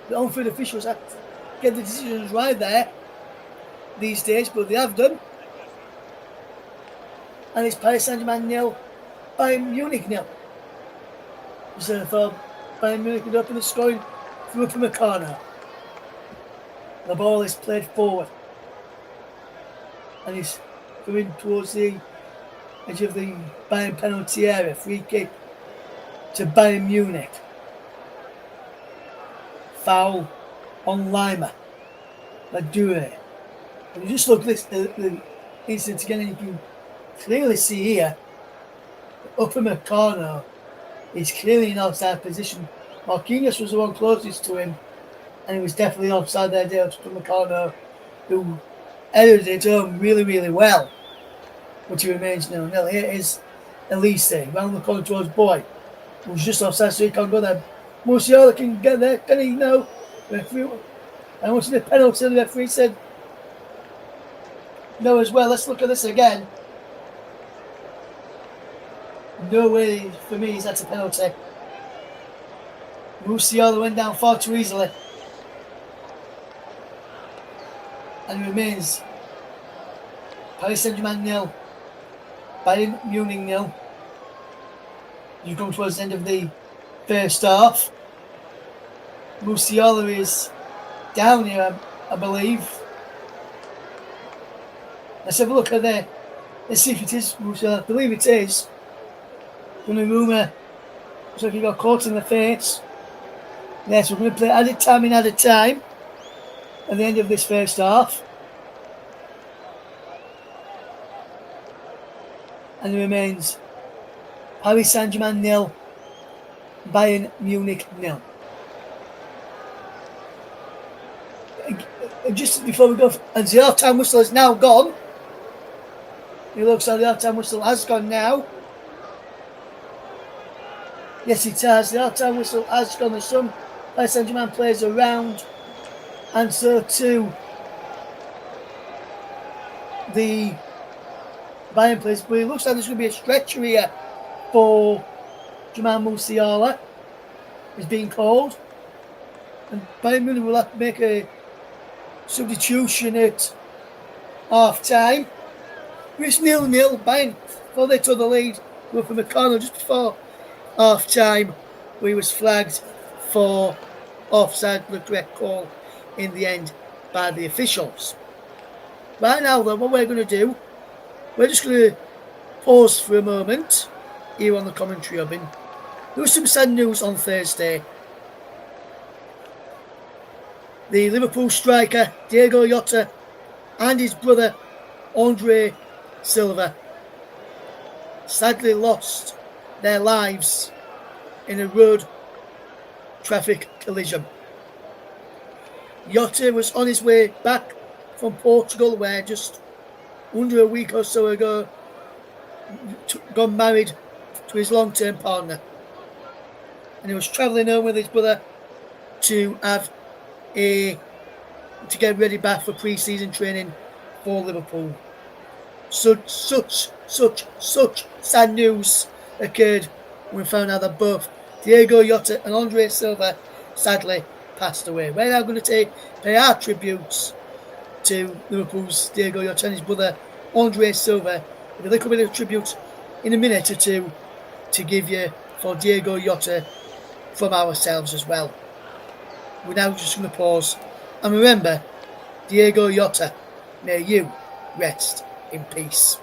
S5: the on-field officials have to get the decisions right there these days, but they have done. And it's Paris Saint-Germain 0, Bayern Munich 0. So I thought Bayern Munich would open the scoring through Upper Meccano. The ball is played forward. And he's going towards the edge of the Bayern penalty area. Free kick to Bayern Munich. Foul on Lima. Ladure. And you just look at this the incident again and you can clearly see here Upper Meccano is clearly in offside position. Marquinhos was the one closest to him and he was definitely offside there. Upper Meccano, who edited it home really, really well. But he remains 0-0. Here is Elise round the corner towards Boy, who's just offside so he can't go there. Musiala can get there, can he? No. Referee, and what's the penalty? The referee said no as well. Let's look at this again. No way for me is that a penalty. Musiala went down far too easily. And it remains Paris Saint-Germain 0, Bayern Munich 0. You come towards the end of the first half. Musiala is down here, I believe. Let's have a look at there. Let's see if it is Musiala. I believe it is. Donnarumma looks like he got caught in the face. Yes, we're going to play added time in added time at the end of this first half. And it remains Paris Saint-Germain 0, Bayern Munich 0. Just before we go, and the half-time whistle is now gone. It looks like the half-time whistle has gone now. Yes, it has. The half-time whistle has gone. There's some Paris Saint-Germain players around, and so too the Bayern players. But it looks like there's going to be a stretcher here for Jamal Musiala. Is being called, and Bayern Munich will have to make a substitution at half-time. It's 0-0. Bayern, before they took the lead, were from the corner just before half-time, where he was flagged for offside, the correct call in the end by the officials. Right now, though, what we're going to do, we're just going to pause for a moment here on the Commentary Hub. There was some sad news on Thursday. The Liverpool striker Diogo Jota and his brother Andre Silva sadly lost their lives in a road traffic collision. Jota was on his way back from Portugal, where just under a week or so ago got married to his long-term partner. And he was travelling home with his brother to get ready back for pre-season training for Liverpool. Such sad news occurred when we found out that both Diogo Jota and Andre Silva sadly passed away. We're now going to pay our tributes to Liverpool's Diogo Jota and his brother Andre Silva with a little bit of tribute in a minute or two to give you for Diogo Jota from ourselves as well. We're now just going to pause and remember, Diogo Jota, may you rest in peace.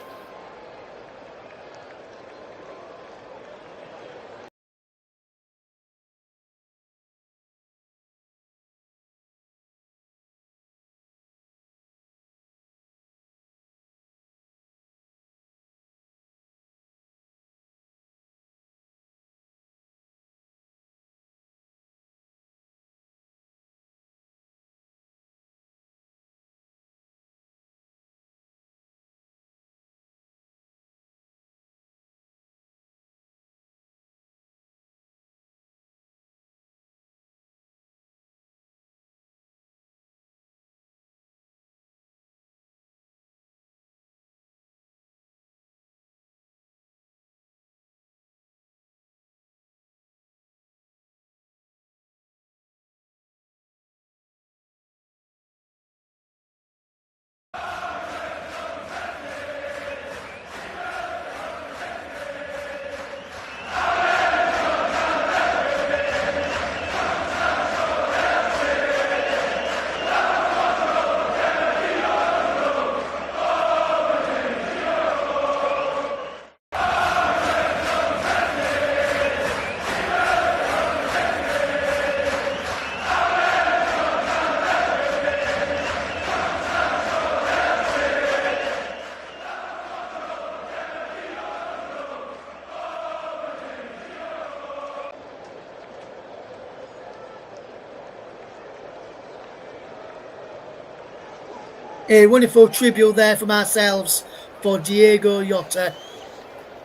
S5: A wonderful tribute there from ourselves for Diogo Jota.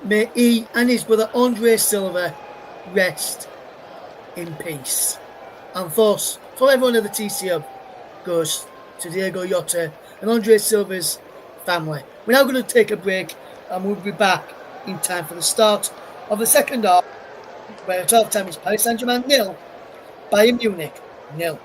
S5: May he and his brother Andre Silva rest in peace. And thus, for everyone at the TC Hub, goes to Diogo Jota and Andre Silva's family. We're now going to take a break and we'll be back in time for the start of the second half, where at half time is Paris Saint-Germain 0, Bayern Munich 0.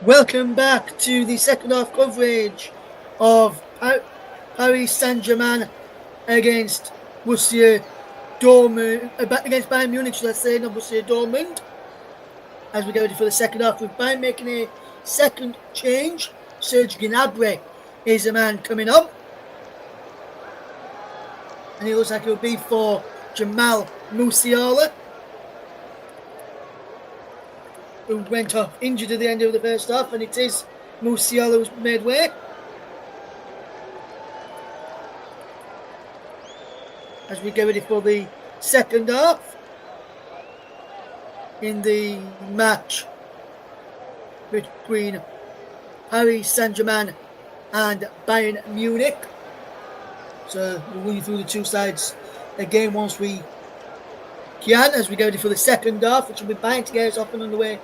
S5: Welcome back to the second half coverage of Paris Saint-Germain against Borussia Dortmund, against Bayern Munich, should I say, not Borussia Dortmund. As we get ready for the second half, with Bayern making a second change. Serge Gnabry is the man coming up. And he looks like it'll be for Jamal Musiala, who went off injured at the end of the first half, and it is Musiala who's made way. As we get ready for the second half in the match between Paris Saint-Germain and Bayern Munich. So we'll run you through the two sides again once we can, as we get ready for the second half, which will be Bayern to get us off and underway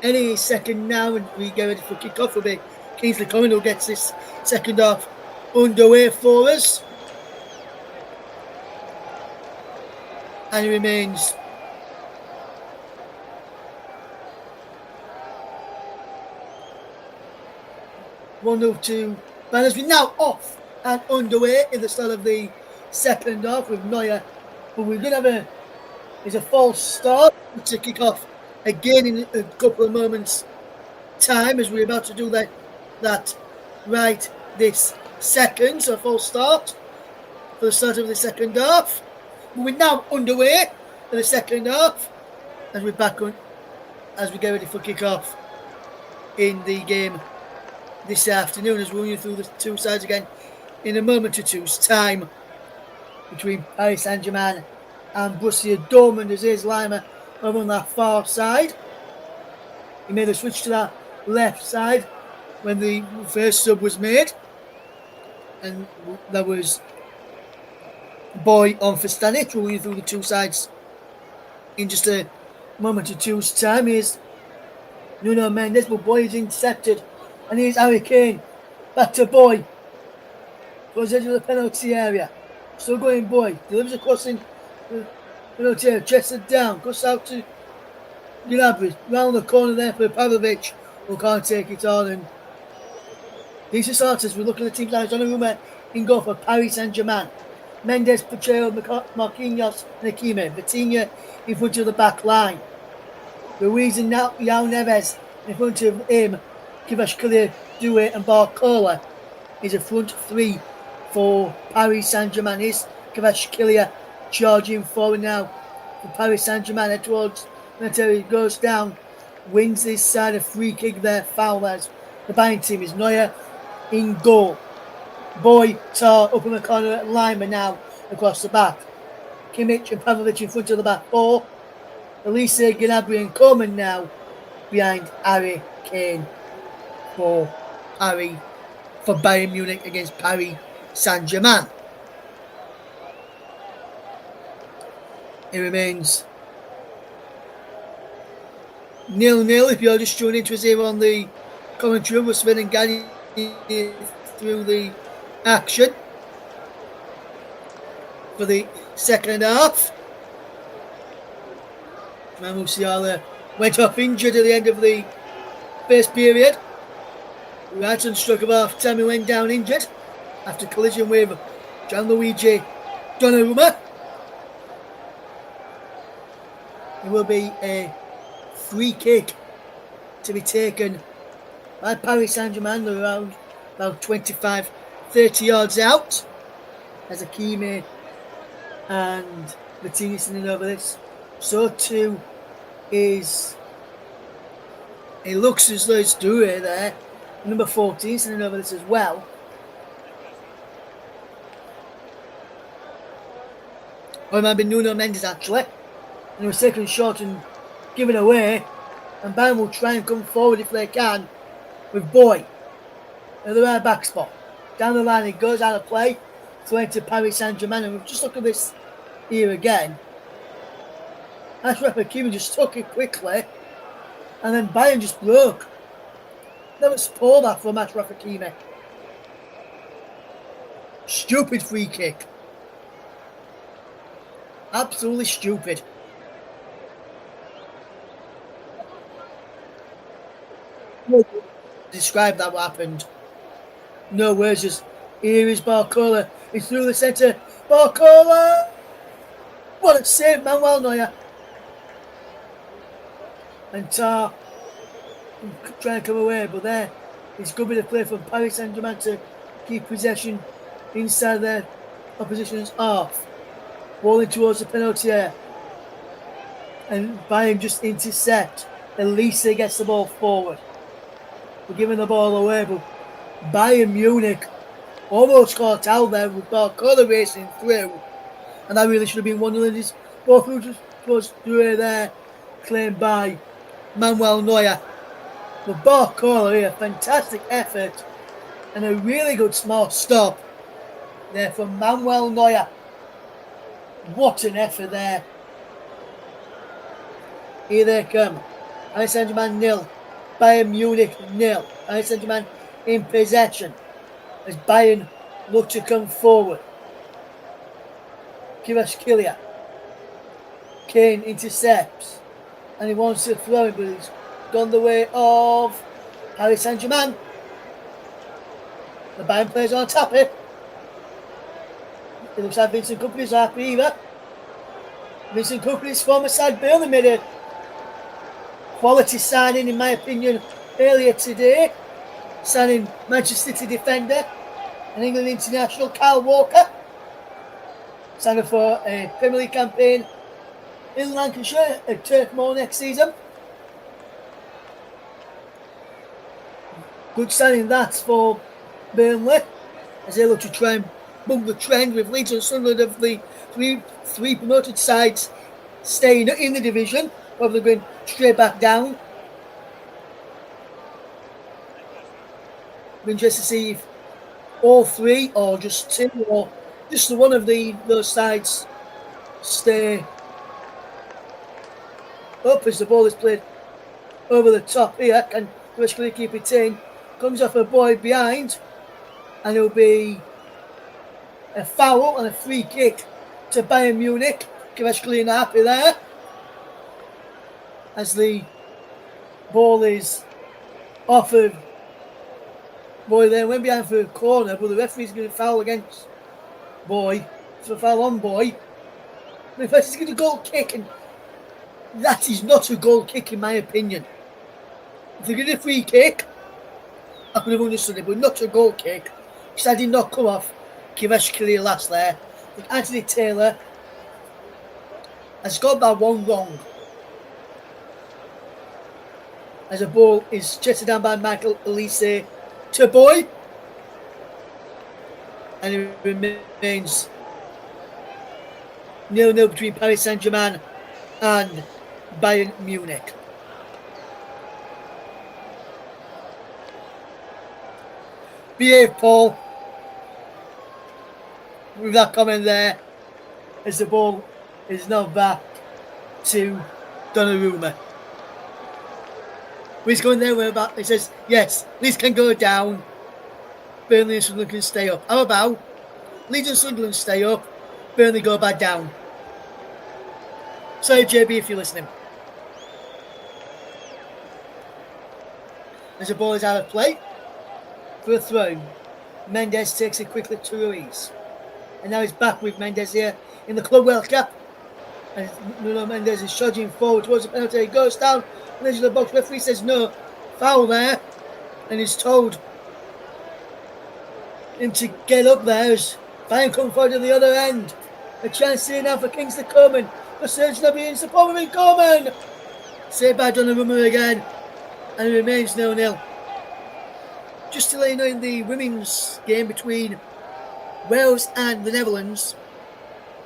S5: any second now, and we get ready for kickoff. Will be Kingsley Coman who gets this second half underway for us. And it remains (1-2). But as we now off and underway in the start of the second half with Neuer, but we're going to have a false start to kick off again in a couple of moments' time, as we're about to do that right this second. So a false start for the start of the second half. But we're now underway for the second half as we're back on, as we get ready for kick-off in the game this afternoon, as we'll run you through the two sides again in a moment or two's time between Paris Saint-Germain and Borussia Dortmund. As here's Lima over on that far side. He made a switch to that left side when the first sub was made, and there was Boy on for Stanic. We'll run you through the two sides in just a moment or two's time. Here's Nuno Mendes, but Boy is intercepted, and here's Harry Kane back to Boy towards the edge of the penalty area. Still going Boy, delivers a crossing penalty area, chested down, goes out to Gnabry, round the corner there for Pavlovic, who can't take it on. And these are starters. We look at the team now. Donnarumma in goal for Paris Saint-Germain. Mendes, Pacheco, Marquinhos and Hakimi. Vitinha in front of the back line. Ruiz and Yao Neves in front of him. Kvaratskhelia, Doué and Barcola is a front three for Paris Saint-Germain. Is Kvaratskhelia charging forward now for Paris Saint-Germain. Head towards Commentators, goes down, wins this side, a free kick there, foul as the Bayern team is Neuer in goal. Boy, Tar up in the corner at Lima now across the back. Kimmich and Pavlovic in front of the back four. Elise, Gnabry and Coman now behind Harry Kane for Bayern Munich against Paris Saint-Germain. It remains 0-0 if you're just tuning into us here on the commentary. Russ Vernon guiding through the action for the second half. Musiala went off injured at the end of the first period. Right on stroke of half time, he went down injured after collision with Gianluigi Donnarumma. It will be a free kick to be taken by Paris Saint-Germain around about 25-30 yards out, as Hakimi and Vitinha sitting over this. So too is, it looks as though it's Doué there, number 14 sitting over this as well. Or it might be Nuno Mendes actually, and it was taken short and given away, and Bayern will try and come forward if they can with Boy at the right back spot. Down the line, it goes out of play, thrown to Paris Saint-Germain, and we've just looked at this here again. Achraf Hakimi just took it quickly, and then Bayern just broke. Never spoiled that from Achraf Hakimi. Stupid free kick. Absolutely stupid. Describe that what happened. No words, just here is Barcola. He's through the centre. Barcola! What a save, Manuel Neuer. And Tar trying to come away, but there it's good bit of play from Paris Saint-Germain to keep possession inside their opposition's half. Rolling towards the penalty area. And Bayern just intercept. Elise gets the ball forward. We're giving the ball away, but Bayern Munich almost caught out there with Barcola racing through. And that really should have been 1-0. This ball just goes through there, claimed by Manuel Neuer. But Barcola here, fantastic effort and a really good smart stop there from Manuel Neuer. What an effort there. Here they come. Paris Saint-Germain 0. Bayern Munich 0. Paris Saint-Germain in possession as Bayern look to come forward. Kvaratskhelia. Kane intercepts and he wants to throw it, but he's gone the way of Paris Saint-Germain. The Bayern players on tap it. It looks like Vincent Kompany's happy either. Vincent Kompany's former side Burnley made a quality signing, in my opinion, earlier today. Signing Manchester City defender and England international Kyle Walker. Signing for a Premier League campaign in Lancashire at Turf Moor next season. Good signing that for Burnley as they look to try and bump the trend with Leeds and Sunderland of the three promoted sides staying in the division, rather than going straight back down. Be interested to see if all three or just two or just one of those sides stay up as the ball is played over the top here. Can Kvaratskhelia keep it in? Comes off a boy behind and it'll be a foul and a free kick to Bayern Munich. Kvaratskhelia happy there as the ball is off of Boy there, went behind for a corner, but the referee's going to foul against Boy. So foul on Boy. But if he's going to goal kick, and that is not a goal kick in my opinion. If they get a free kick, I could have understood it, but not a goal kick. Because I did not come off Kvaratskhelia last there. But Anthony Taylor has got that one wrong. As the ball is chested down by Michael Elise to Boy, and it remains 0-0 between Paris Saint-Germain and Bayern Munich. Behave, Paul, with that comment there, as the ball is now back to Donnarumma. He's going there where about, he says, yes, Leeds can go down. Burnley and Sunderland can stay up. How about Leeds and Sunderland stay up, Burnley go back down? Sorry, JB, if you're listening. As the ball is out of play for a throw, Mendes takes it quickly to Ruiz. And now he's back with Mendes here in the Club World Cup. And Nuno Mendes is charging forward towards the penalty. He goes down. And into the box. Referee says no. Foul there. And he's told him to get up there as Bayern come forward to the other end. A chance here now for Kingsley Coman. For Serge Gnabry in support of Coman. Saved by Donnarumma again. And it remains 0-0. Just to let you know, in the women's game between Wales and the Netherlands,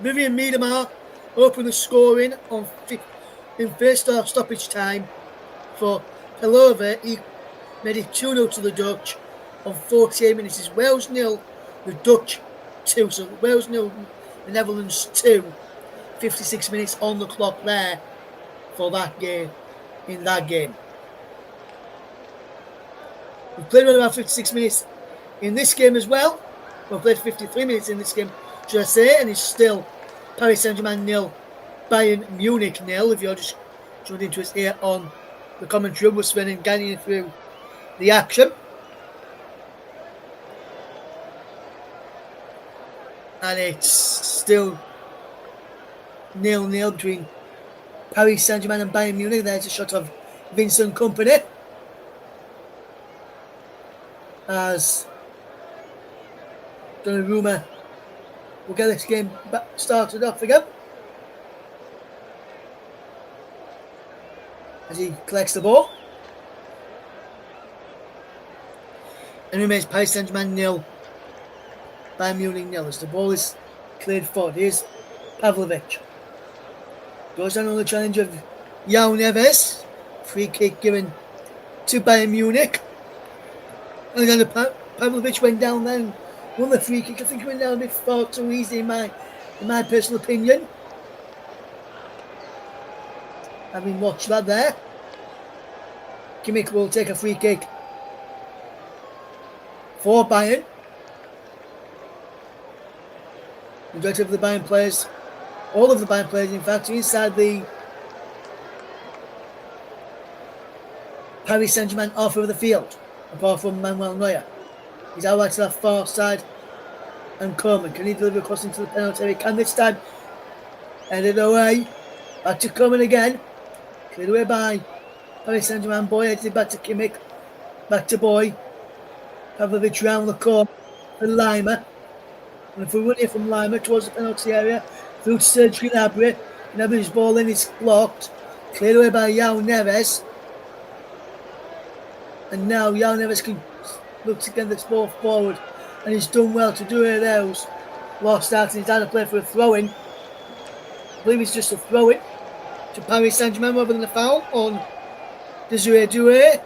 S5: Vivian Miedema opened the scoring in first half stoppage time for Pelova. He made it 2-0 to the Dutch on 48 minutes. It's Wales 0, the Dutch 2. So Wales 0, the Netherlands 2. 56 minutes on the clock there for that game, in that game. We played around about 56 minutes in this game as well. We've played 53 minutes in this game, should I say, and it's still Paris Saint-Germain 0, Bayern Munich 0. If you're just tuned into us here on the Commenttary Hub, Russ Vernon guiding you through the action. And it's still 0-0 between Paris Saint-Germain and Bayern Munich. There's a shot of Vincent Kompany as Donnarumma will get this game started off again. As he collects the ball. And remains Paris Saint-Germain 0, Bayern Munich 0 as the ball is cleared forward. Here's Pavlovic. Goes down on the challenge of João Neves. Free kick given to Bayern Munich. And then Pavlovic went down there and won the free kick. I think he went down a bit far too easy in my personal opinion. Having watched that there. Kimmich will take a free kick for Bayern. Majority of the Bayern players, all of the Bayern players in fact, inside the Paris Saint-Germain half of the field, apart from Manuel Neuer. He's out right to the far side, and Koeman, can he deliver across into the penalty area? Can this time? Headed away, back to Koeman again, cleared away by Paris Saint-Germain. Boy headed back to Kimmich, back to Boy, Pavlovic round the corner for Lima. And if we run here from Lima towards the penalty area, through to Serge Gnabry. Gnabry's ball in is blocked. Cleared away by João Neves. And now João Neves can look to get this ball forward. And he's done well to do it there. He's lost out and he's had to play for a throw-in. I believe it's just a throw-in to Paris Saint-Germain rather than a foul on Desiree Doué.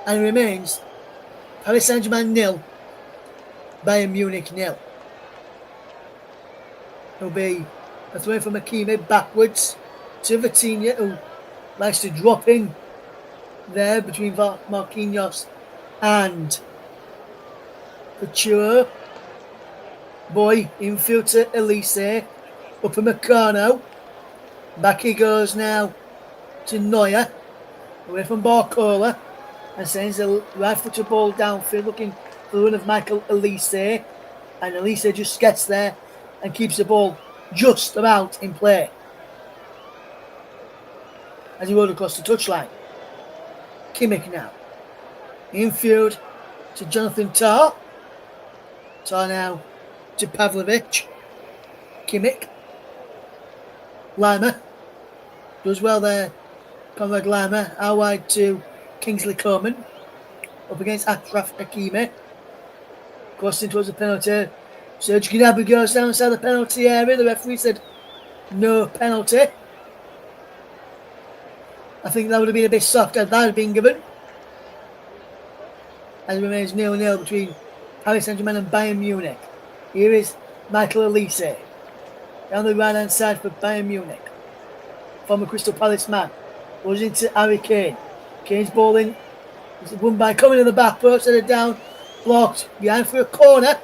S5: And it remains Paris Saint-Germain 0. Bayern Munich 0. It'll be a throw from Hakimi backwards to Vitinha, who likes to drop in there between Marquinhos and Couture. Boy, infield to Elise. Upamecano. Back he goes now to Neuer. Away from Barcola. And sends a right-footed ball downfield, looking for the run of Michael Elise. And Elise just gets there and keeps the ball just about in play as he rolled across the touchline. Kimmich now. Infield to Jonathan Tah. Tah now to Pavlovic. Kimmich. Lima. Does well there. Conrad Lima. Out wide to Kingsley Coman. Up against Achraf Hakimi. Crossing towards the penalty. Serge Gnabry goes down inside the penalty area. The referee said no penalty. I think that would have been a bit soft had that been given. As it remains 0-0 between Paris Saint-Germain and Bayern Munich. Here is Michael Elise. Down the right hand side for Bayern Munich. Former Crystal Palace man. Goes into Harry Kane. Kane's ball in. It's won by coming in the back post. Set it down. Blocked. Behind for a corner.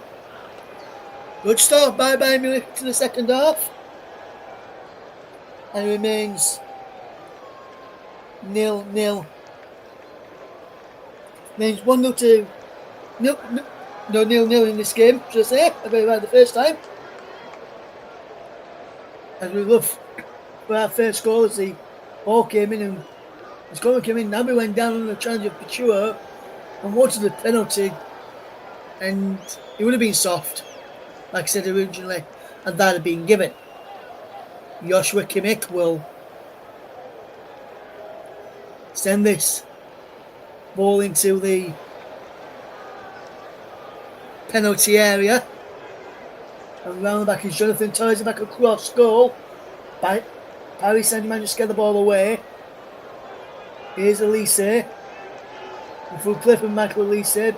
S5: Good start by Bayern Munich to the second half. And it remains 0-0. Means 1-0 to 0-0 in this game, should I say? I got it right the first time. As we look for our first goal as the ball came in and as Coleman came in, Naby went down on the challenge of Couture and wanted the penalty, and it would have been soft, like I said originally, and that had been given. Joshua Kimmich will send this ball into the penalty area. And round the back is Jonathan ties it back across goal. Paris Saint-Germain just get the ball away. Here's Elise. A full play from Michael Elise.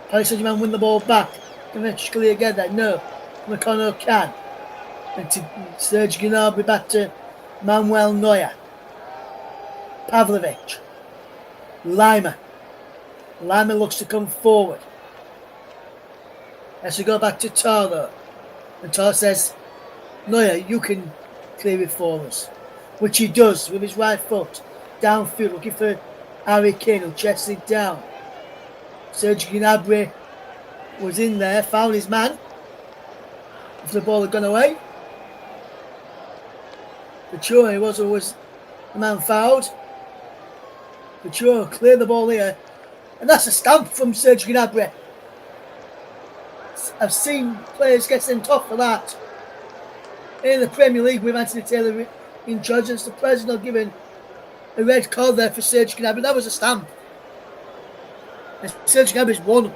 S5: Paris Saint-Germain win the ball back. Can they clear get that? No. McConnell can. And to Serge Gnabry back to Manuel Neuer. Pavlovic. Lima. Lima looks to come forward. As we go back to Tar though. And Tar says, Neuer, you can clear it for us. Which he does with his right foot. Downfield looking for Harry Kane who chests it down. Serge Gnabry was in there, found his man. If the ball had gone away. Pacho was always the man fouled. Pacho cleared the ball here. And that's a stamp from Serge Gnabry. I've seen players get sent off for that. In the Premier League with Anthony Taylor in charge, and the players not given a red card there for Serge Gnabry. That was a stamp. And Serge Gnabry's one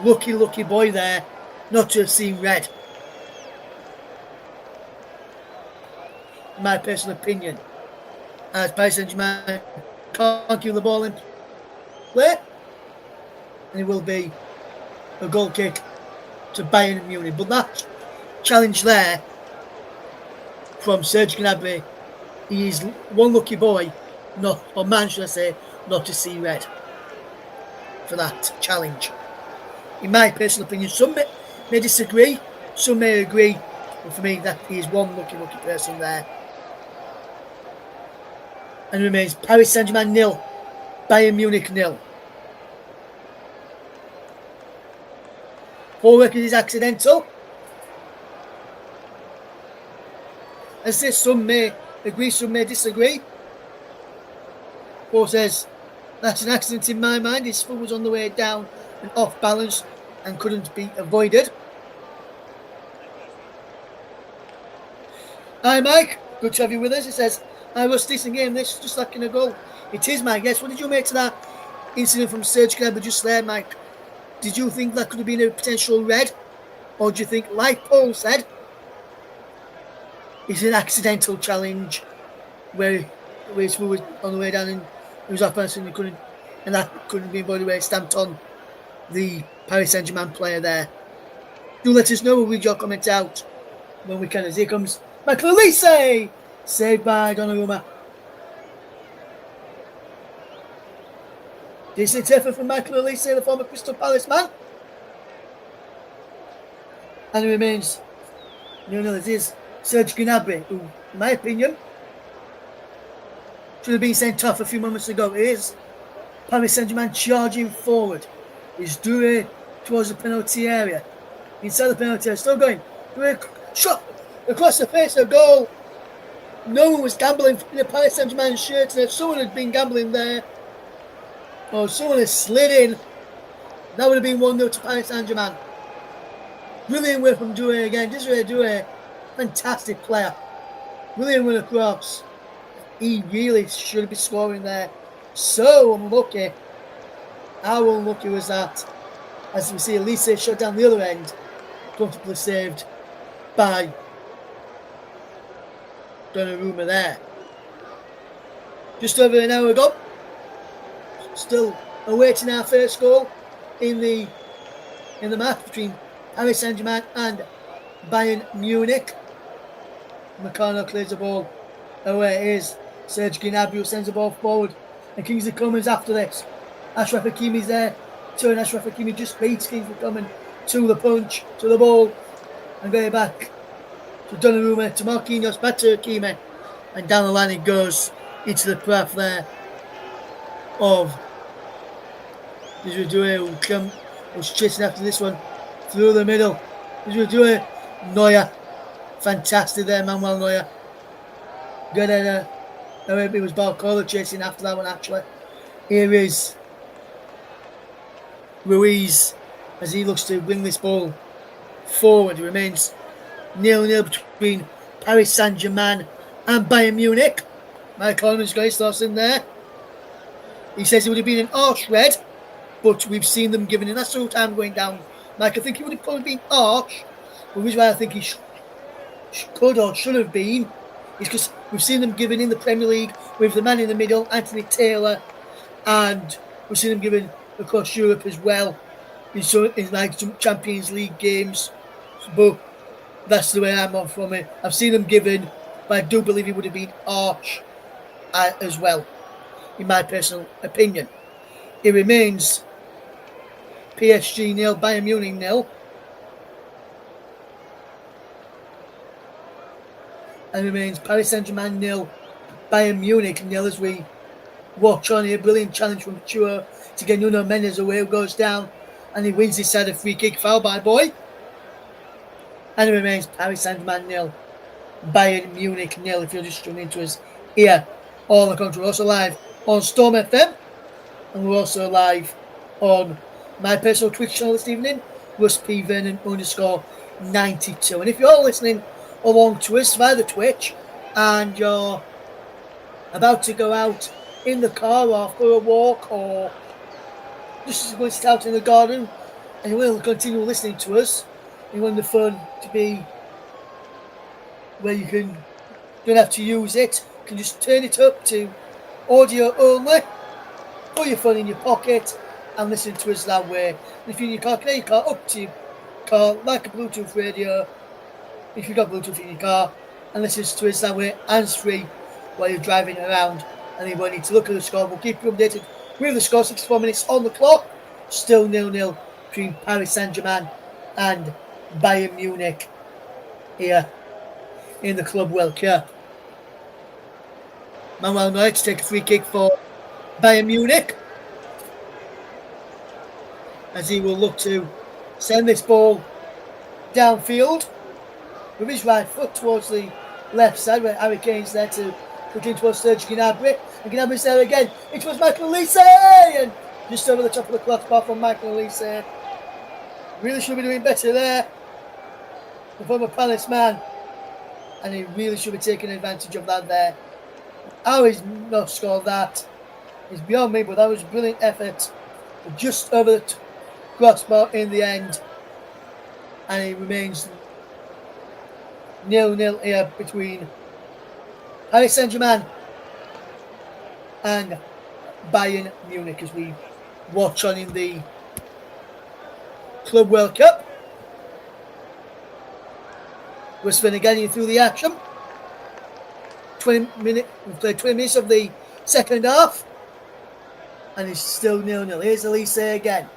S5: lucky boy there not to have seen red. In my personal opinion. As Paris Saint-Germain can't give the ball in play. And it will be a goal kick to Bayern Munich. But that challenge there from Serge Gnabry, he is one lucky boy, or man should I say, not to see red for that challenge. In my personal opinion, some may disagree, some may agree, but for me that he is one lucky person there. And remains Paris Saint-Germain 0, Bayern Munich 0. Forward is accidental. As this, some may agree, some may disagree. Paul says, that's an accident in my mind. His foot was on the way down and off balance and couldn't be avoided. Hi Mike, good to have you with us. He says, I was decent game, this just lacking a goal. It is, Mike. Yes, what did you make to that incident from Serge Gnabry just there, Mike? Did you think that could have been a potential red? Or do you think, like Paul said, it's an accidental challenge where his foot was on the way down and it was off balance and that couldn't be avoided where it stamped on the Paris Saint-Germain player there? Do let us know. We'll read your comment out when we can. As here comes Michael Olise, saved by Donnarumma. Decent effort from Michael Olise, the former Crystal Palace man. And it remains 0-0. It is Serge Gnabry, who, in my opinion, should have been sent off a few moments ago. It is Paris Saint-Germain charging forward. He's Doué towards the penalty area. Inside the penalty area, still going. Doué shot across the face of goal. No one was gambling in the Paris Saint-Germain shirt, and if someone had been gambling there, or someone had slid in, that would have been 1-0 to Paris Saint-Germain. Brilliant work from Doué again. Desiree Doué, fantastic player. Brilliant run across. He really should be scoring there. So unlucky. How unlucky was that? As we see, Olise shot down the other end, comfortably saved by Donnarumma there. Just over an hour ago, still awaiting our first goal in the match between Paris Saint-Germain and Bayern Munich. Meccano clears the ball away. It is Serge Gnabry who sends the ball forward, and Kingsley Coman's after this. Achraf Hakimi's there. Turn Achraf Hakimi just beats Kingsley Coman to the punch, to the ball, and going back to Donnarumma, to Marquinhos, back to Hakimi, and down the line it goes into the path there of Desiree Doué, who was chasing after this one through the middle. Desiree Doué, Neuer, fantastic there, Manuel Neuer. Good header. It was Barcola chasing after that one actually. Here is Ruiz as he looks to bring this ball forward. It remains 0-0 between Paris Saint-Germain and Bayern Munich. Mike Coleman's got his thoughts in there. He says it would have been an harsh red, but we've seen them giving it. That's all time going down. Mike, I think it would have probably been harsh, but which way I think he could or should have been is because we've seen them given in the Premier League with the man in the middle, Anthony Taylor, and we've seen them given across Europe as well in like some Champions League games. But that's the way I'm on from it. I've seen them given, but I do believe it would have been harsh as well, in my personal opinion. It remains PSG 0, Bayern Munich 0. And remains Paris Saint-Germain 0, Bayern Munich 0 as we watch on here. Brilliant challenge from Chua to get Nuno Mendes away, who goes down and he wins this side of free kick, foul by Boy. And it remains Paris Saint-Germain 0, Bayern Munich 0. If you're just tuning into us here on the country, we're also live on Storm FM, and we're also live on my personal Twitch channel this evening, Russ Vernon _92. And if you're listening along to us via the Twitch and you're about to go out in the car or for a walk or just going to sit out in the garden and you will continue listening to us, you want the phone to be where you don't have to use it. You can just turn it up to audio only, put your phone in your pocket and listen to us that way. And if you're in your car, connect your car up to your car like a Bluetooth radio, if you've got Bluetooth in your car, and listen to us that way, hands-free, while you're driving around. And you won't need to look at the score. We'll keep you updated with the score. 64 minutes on the clock, still 0-0 between Paris Saint-Germain and Bayern Munich here in the Club World Cup. Manuel Neuer to take a free kick for Bayern Munich, as he will look to send this ball downfield with his right foot towards the left side, where Harry Kane's there to put in towards Serge Gnabry, and Gnabry's there again. It was Michael Olise, and just over the top of the crossbar from Michael Olise. Really should be doing better there, the former Palace man, and he really should be taking advantage of that there. How he's not scored that is beyond me, but that was a brilliant effort. Just over the crossbar in the end, and it remains 0-0 here between Paris Saint-Germain and Bayern Munich as we watch on in the Club World Cup. Russ Vernon getting through the action. 20 minutes of the second half, and it's still 0-0. Here's Olise again.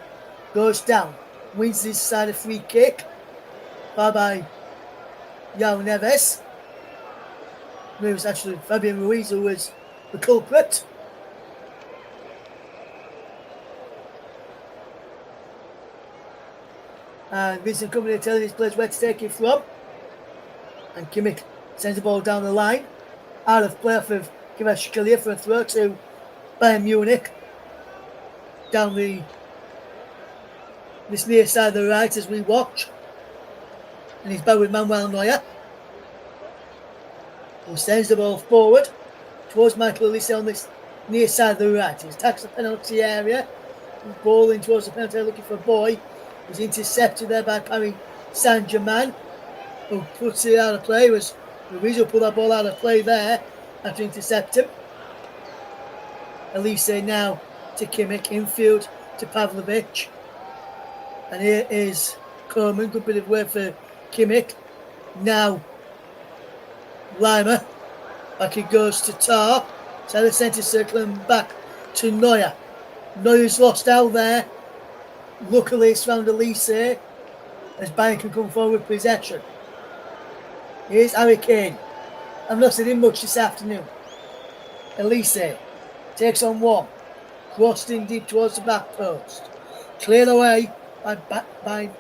S5: Goes down, wins this side of free kick. By João Neves. It was actually Fabian Ruiz who was the culprit. And Vincent Kompany telling his players where to take it from. And Kimmich sends the ball down the line. Out of play for Kvaratskhelia for a throw to Bayern Munich. Down this near side of the right as we watch. And he's back with Manuel Neuer, who sends the ball forward towards Michael Olise on this near side of the right. He attacks the penalty area. Ball in towards the penalty area looking for Boy. He's intercepted there by Paris Saint-Germain, who puts it out of play. It was Ruiz who put that ball out of play there after intercepting. Olise now to Kimmich, infield to Pavlovic. And here is Coleman, good bit of work for Kimmich. Now Lima, back he goes to Tar, to the centre circle and back to Neuer. Neuer's lost out there. Luckily it's found Olise as Bayern can come forward with possession. Here's Harry Kane. I've not seen him much this afternoon. Olise takes on one, crossed in deep towards the back post. Cleared away by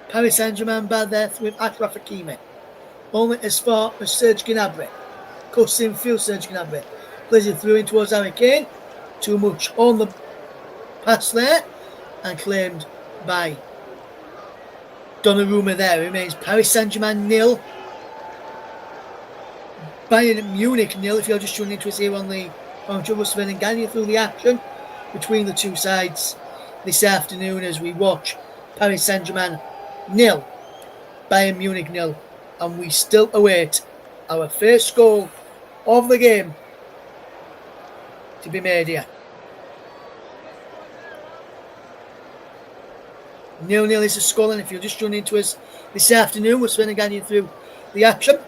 S5: Paris Saint-Germain bad there with Achraf Hakimi. Only as far as Serge Gnabry. Cuts in field Serge Gnabry. Plays it through in towards Harry Kane. Too much on the pass there. And claimed by Donnarumma there. Remains Paris Saint-Germain 0. Bayern Munich 0. If you're just tuning into us here on the Russ Vernon guiding you through the action between the two sides this afternoon as we watch Paris Saint-Germain 0, Bayern Munich 0, and we still await our first goal of the game to be made here. 0-0 is the scoreline. If you're just tuning into us this afternoon, we're spending guiding you through the action.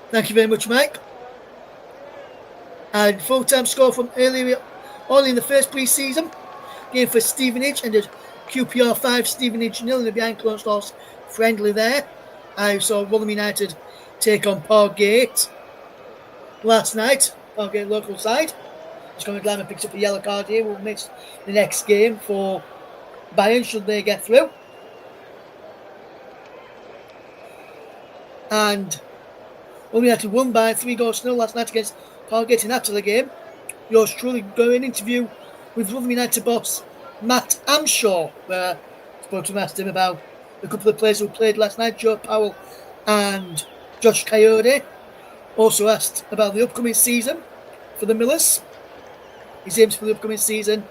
S5: Thank you very much, Mike. And full-time score from earlier on in the first pre-season game for Stevenage, and there's QPR 5, Stevenage 0 in the behind closed doors friendly there. I saw Rotherham United take on Pargate last night. Pargate local side. It's going to Glamour picks up a yellow card here. We'll miss the next game for Bayern should they get through. And Rotherham United won by 3-0 last night against Pargate. And after the game, yours truly going an interview with Rotherham United boss Matt Amshaw, where I spoke to him, asked him about a couple of players who played last night, Joe Powell and Josh Coyote. Also asked about the upcoming season for the Millers, his aims for the upcoming season,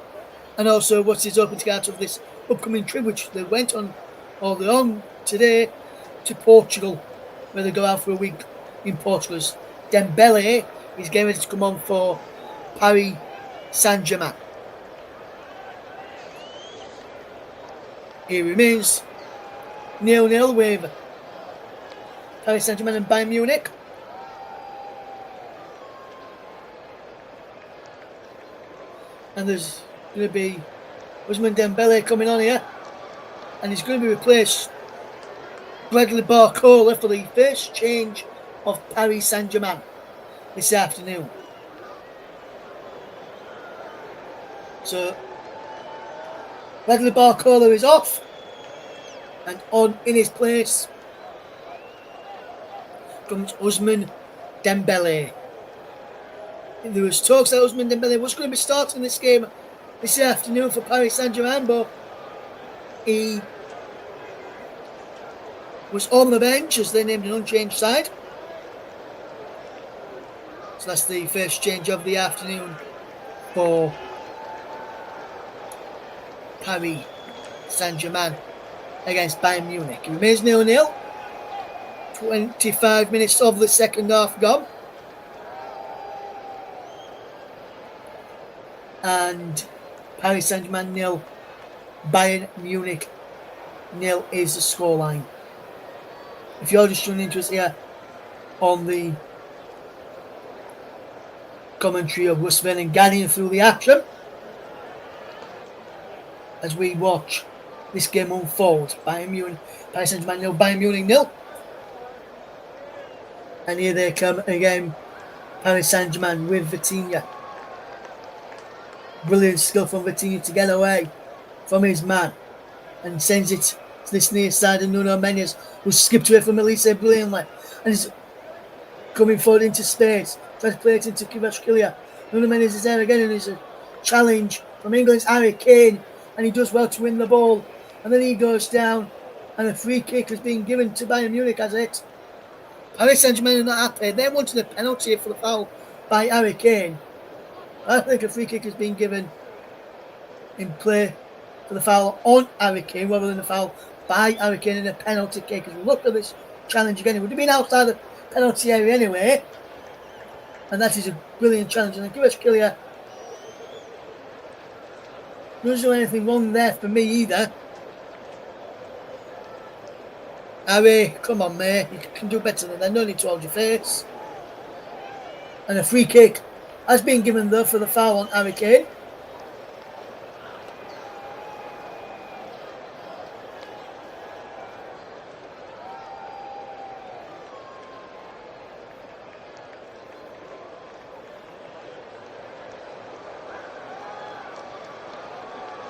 S5: and also what's his hoping to get out of this upcoming trip, which they went on, or they're on today, to Portugal, where they go out for a week in Portugal. Dembele is getting ready to come on for Paris Saint-Germain. It remains 0-0 with Paris Saint-Germain and Bayern Munich. And there's going to be Ousmane Dembele coming on here. And he's going to be replaced Bradley Barcola for the first change of Paris Saint-Germain this afternoon. So Bradley Barcola is off, and on in his place comes Ousmane Dembele. There was talks that Ousmane Dembele was going to be starting this game this afternoon for Paris Saint-Germain, but he was on the bench as they named an unchanged side. So that's the first change of the afternoon for Paris Saint-Germain against Bayern Munich. It remains 0-0. 25 minutes of the second half gone. And Paris Saint-Germain 0, Bayern Munich 0 is the scoreline. If you're just tuning into us here on the commentary of Russ Vernon guiding through the action as we watch this game unfold. Bayern Munich, Paris Saint-Germain 0, Bayern Munich 0. And here they come again, Paris Saint-Germain with Vitinha. Brilliant skill from Vitinha to get away from his man and sends it to this near side of Nuno Mendes, who skipped away from Elise brilliantly and is coming forward into space. Tries to play it into Kvaratskhelia. Nuno Mendes is there again, and it's a challenge from England's Harry Kane, and he does well to win the ball. And then he goes down, and a free kick has been given to Bayern Munich as it. Paris Saint-Germain are not happy. They wanted a penalty for the foul by Harry Kane. I think a free kick has been given in play for the foul on Harry Kane rather than a foul by Harry Kane in a penalty kick. As we look at this challenge again, it would have been outside the penalty area anyway. And that is a brilliant challenge. And Kvaratskhelia doesn't do anything wrong there for me either. Harry, come on, mate. You can do better than that. No need to hold your face. And a free kick has been given though for the foul on Harry Kane.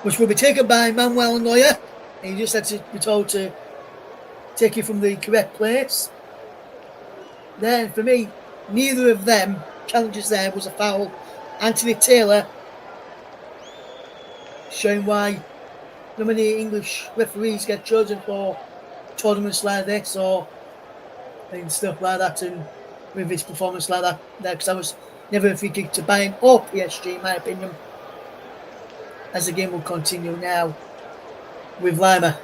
S5: Which will be taken by Manuel Neuer. He just had to be told to take it from the correct place. Then, for me, neither of them challenges there was a foul. Anthony Taylor, showing why not many English referees get chosen for tournaments like this or and stuff like that, and with his performance like that there, because I was never a free kick to Bayern or PSG in my opinion. As the game will continue now with Lima,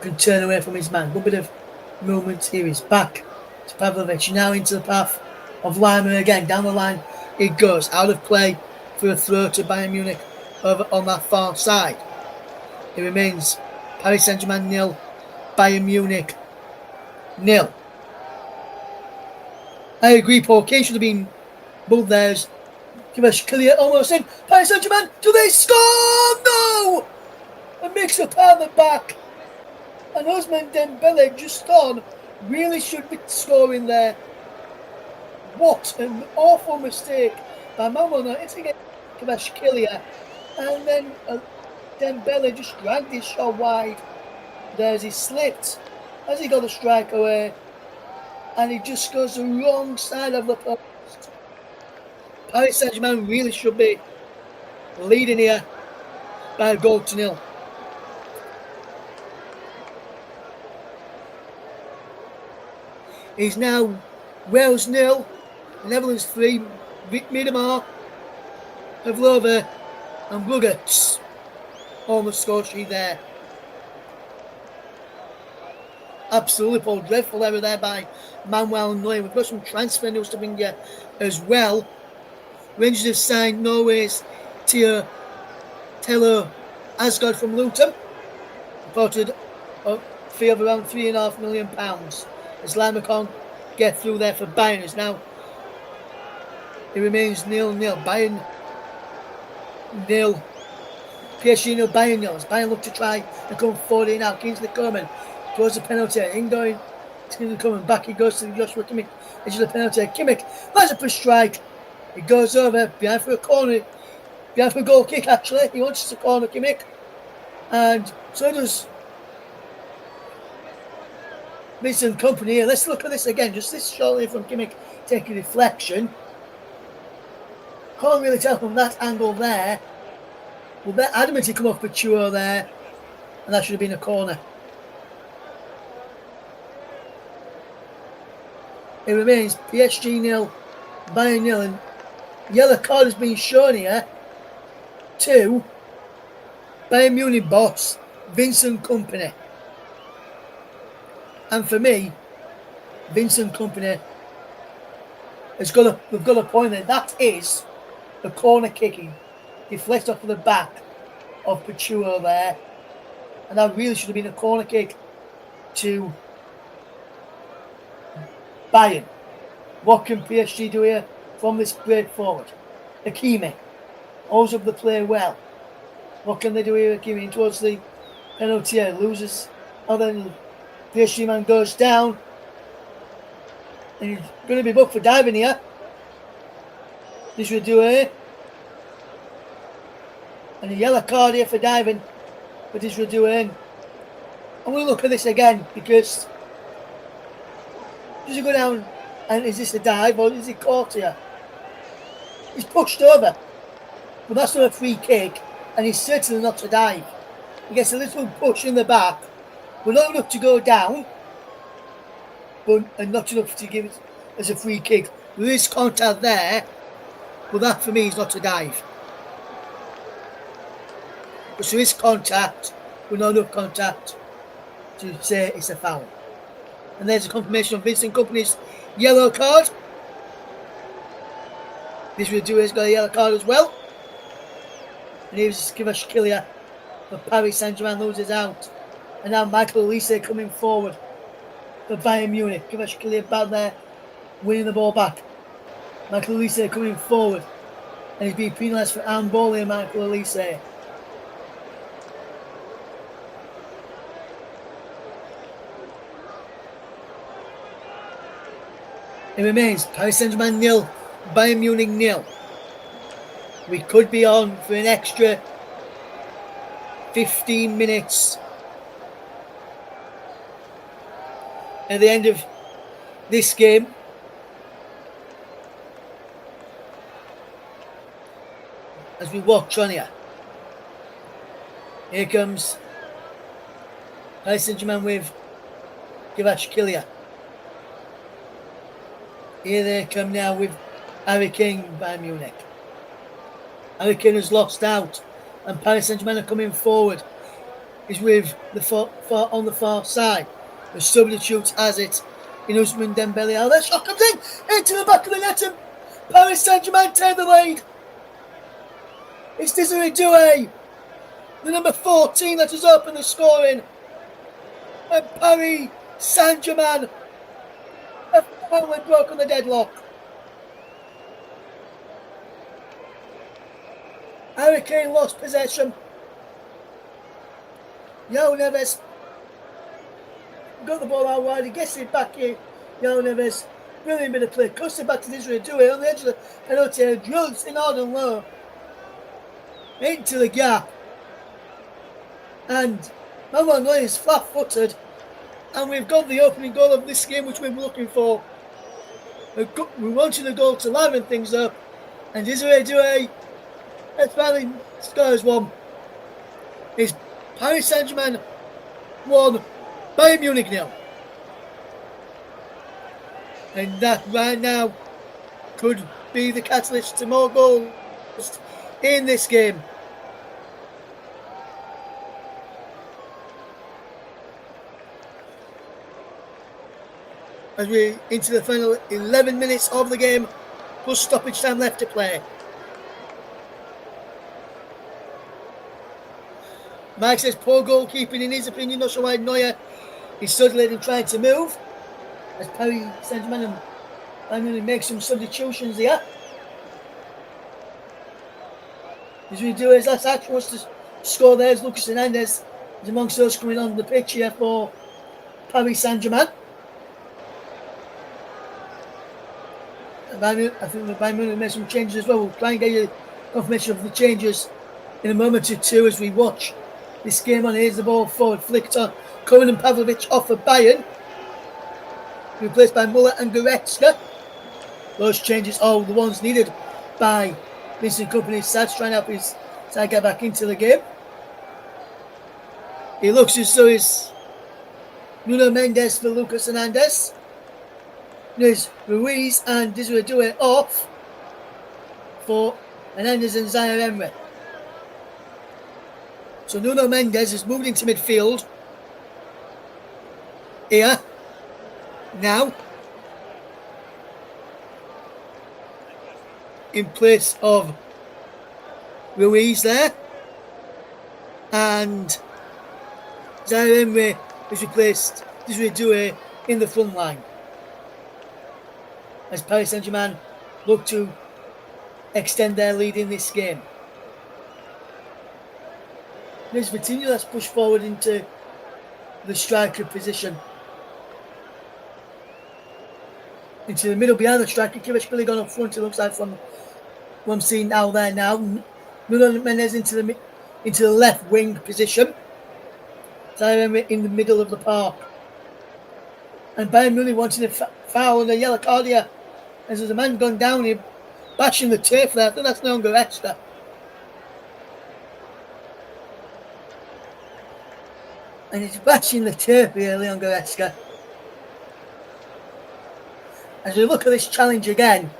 S5: can turn away from his man. Good bit of movement here. He's back to Pavlovic, now into the path of Lima again. Down the line it goes, out of play for a throw to Bayern Munich over on that far side. It remains Paris Saint-Germain 0, Bayern Munich 0. I agree, Paul Kane should have been both theirs. Kvaratskhelia almost in. Paris Saint-Germain, do they score? No! A mix-up out the back. And Ousmane Dembele just on really should be scoring there. What an awful mistake by Mamono. It's against Kvaratskhelia. And then Dembele just dragged his shot wide. There's he slipped as he got a strike away. And he just goes the wrong side of the post. Paris Saint-Germain really should be leading here by a goal to nil. He's now Wales 0, Netherlands 3, Miedemar, Pavlova and Brugge almost score sheet there. Absolutely dreadful error there by Manuel Neuer. We've got some transfer news to bring you as well. Rangers have signed Norway's Taylor Asgard from Luton, reported a fee of around £3.5 million. As Lamacon get through there for Bayern. As now it remains 0-0. Bayern 0. PSG 0, Bayern 0. As Bayern look to try and come forward now. Kingsley Coman towards the penalty. Ingoing. Kingsley Coman back. He goes to Joshua Kimmich. Edge of the penalty. Kimmich lines up a strike. It goes over behind for a corner. Behind for a goal kick actually. He wants to corner Kimmich. And so does Vincent Company here. Let's look at this again. Just this shortly from Kimmich taking deflection. Can't really tell from that angle there. Well, they're adamant he come off Pachuo there. And that should have been a corner. It remains PSG 0, Bayern 0. And yellow card has been shown here to Bayern Munich boss Vincent Company. And for me, Vincent Company we've got a point there. That is the corner kicking. Deflects off of the back of Pachuo there. And that really should have been a corner kick to Bayern. What can PSG do here from this break forward? Hakimi holds up the play well. What can they do here? Hakimi towards the penalty, loses. And then PSG man goes down. And he's going to be booked for diving here. This will do here. And a yellow card here for diving. But this will do in. I'm going to look at this again because does he go down and is this a dive or is he caught here? He's pushed over. But that's not a free kick and he's certainly not a dive. He gets a little push in the back. But not enough to go down. And not enough to give it as a free kick. There is contact there. But that for me is not a dive. But there is contact. But not enough contact to say it's a foul. And there's a confirmation of Vincent Kompany's yellow card. This will do has got a yellow card as well. And here's Kvaratskhelia for Paris Saint-Germain loses out. And now Michael Olise coming forward for Bayern Munich. Kvaratskhelia bad there, winning the ball back. Michael Olise coming forward. And he's being penalised for handball here, Michael Olise. It remains Paris Saint-Germain 0, Bayern Munich 0. We could be on for an extra 15 minutes at the end of this game. As we watch on here. Here comes Paris Saint-Germain with Kvaratskhelia. Here they come now with Harry Kane by Munich. Harry Kane has lost out and Paris Saint-Germain are coming forward. He's with the far on the far side. The substitute has it in Ousmane Dembele. Oh, that shot comes in into the back of the net and Paris Saint-Germain take the lead. It's Desiree Doué, the number 14 that has opened the scoring. And Paris Saint-Germain have finally broken the deadlock. Harry Kane lost possession. João Neves got the ball out wide. He gets it back in. João Neves, brilliant bit of play. Cuts it back to Desiree Doué on the edge of the penalty area. Drills in hard and low. Into the gap. And Manuel Neuer is flat-footed. And we've got the opening goal of this game, which we've been looking for. We wanted the goal to liven things up. And Desiree Doué, let's finally scores one. It's Paris Saint-Germain 1, Bayern Munich 0. And that right now could be the catalyst to more goals in this game. As we're into the final 11 minutes of the game, plus stoppage time left to play. Mike says poor goalkeeping in his opinion, not sure why Neuer is struggling and trying to move. As Paris Saint-Germain and Bayern Munich make some substitutions here. As we do, as last action wants to score there, as Lucas Hernandez is amongst those coming on the pitch here for Paris Saint-Germain. I think the Bayern Munich made some changes as well. We'll try and get you confirmation of the changes in a moment or two as we watch this game on. Here's the ball forward, flicked on Cohen and Pavlovic off of Bayern. Replaced by Muller and Goretzka. Those changes are the ones needed by Vincent Kompany's side, trying to help his side get back into the game. It looks as though it's Nuno Mendes for Lucas Hernandez. There's Ruiz and Desiree Doué off for Hernandez and Zaire Emery. So Nuno Mendes has moved into midfield here now in place of Ruiz there, and Zaire Emery has replaced Desiree Doué in the front line as Paris Saint-Germain look to extend their lead in this game. There's Vitinho that's pushed forward into the striker position. Into the middle behind the striker. Kivashvili gone up front, it looks like, from what I'm seeing now there now. Nuno Mendes into the left wing position. Zaire in the middle of the park. And Bayern Munich wanting a foul and a yellow card here. As there's a man gone down here, bashing the turf there. I think that's no Goretzka. And he's bashing the turf here, Leon Goretzka. As we look at this challenge again,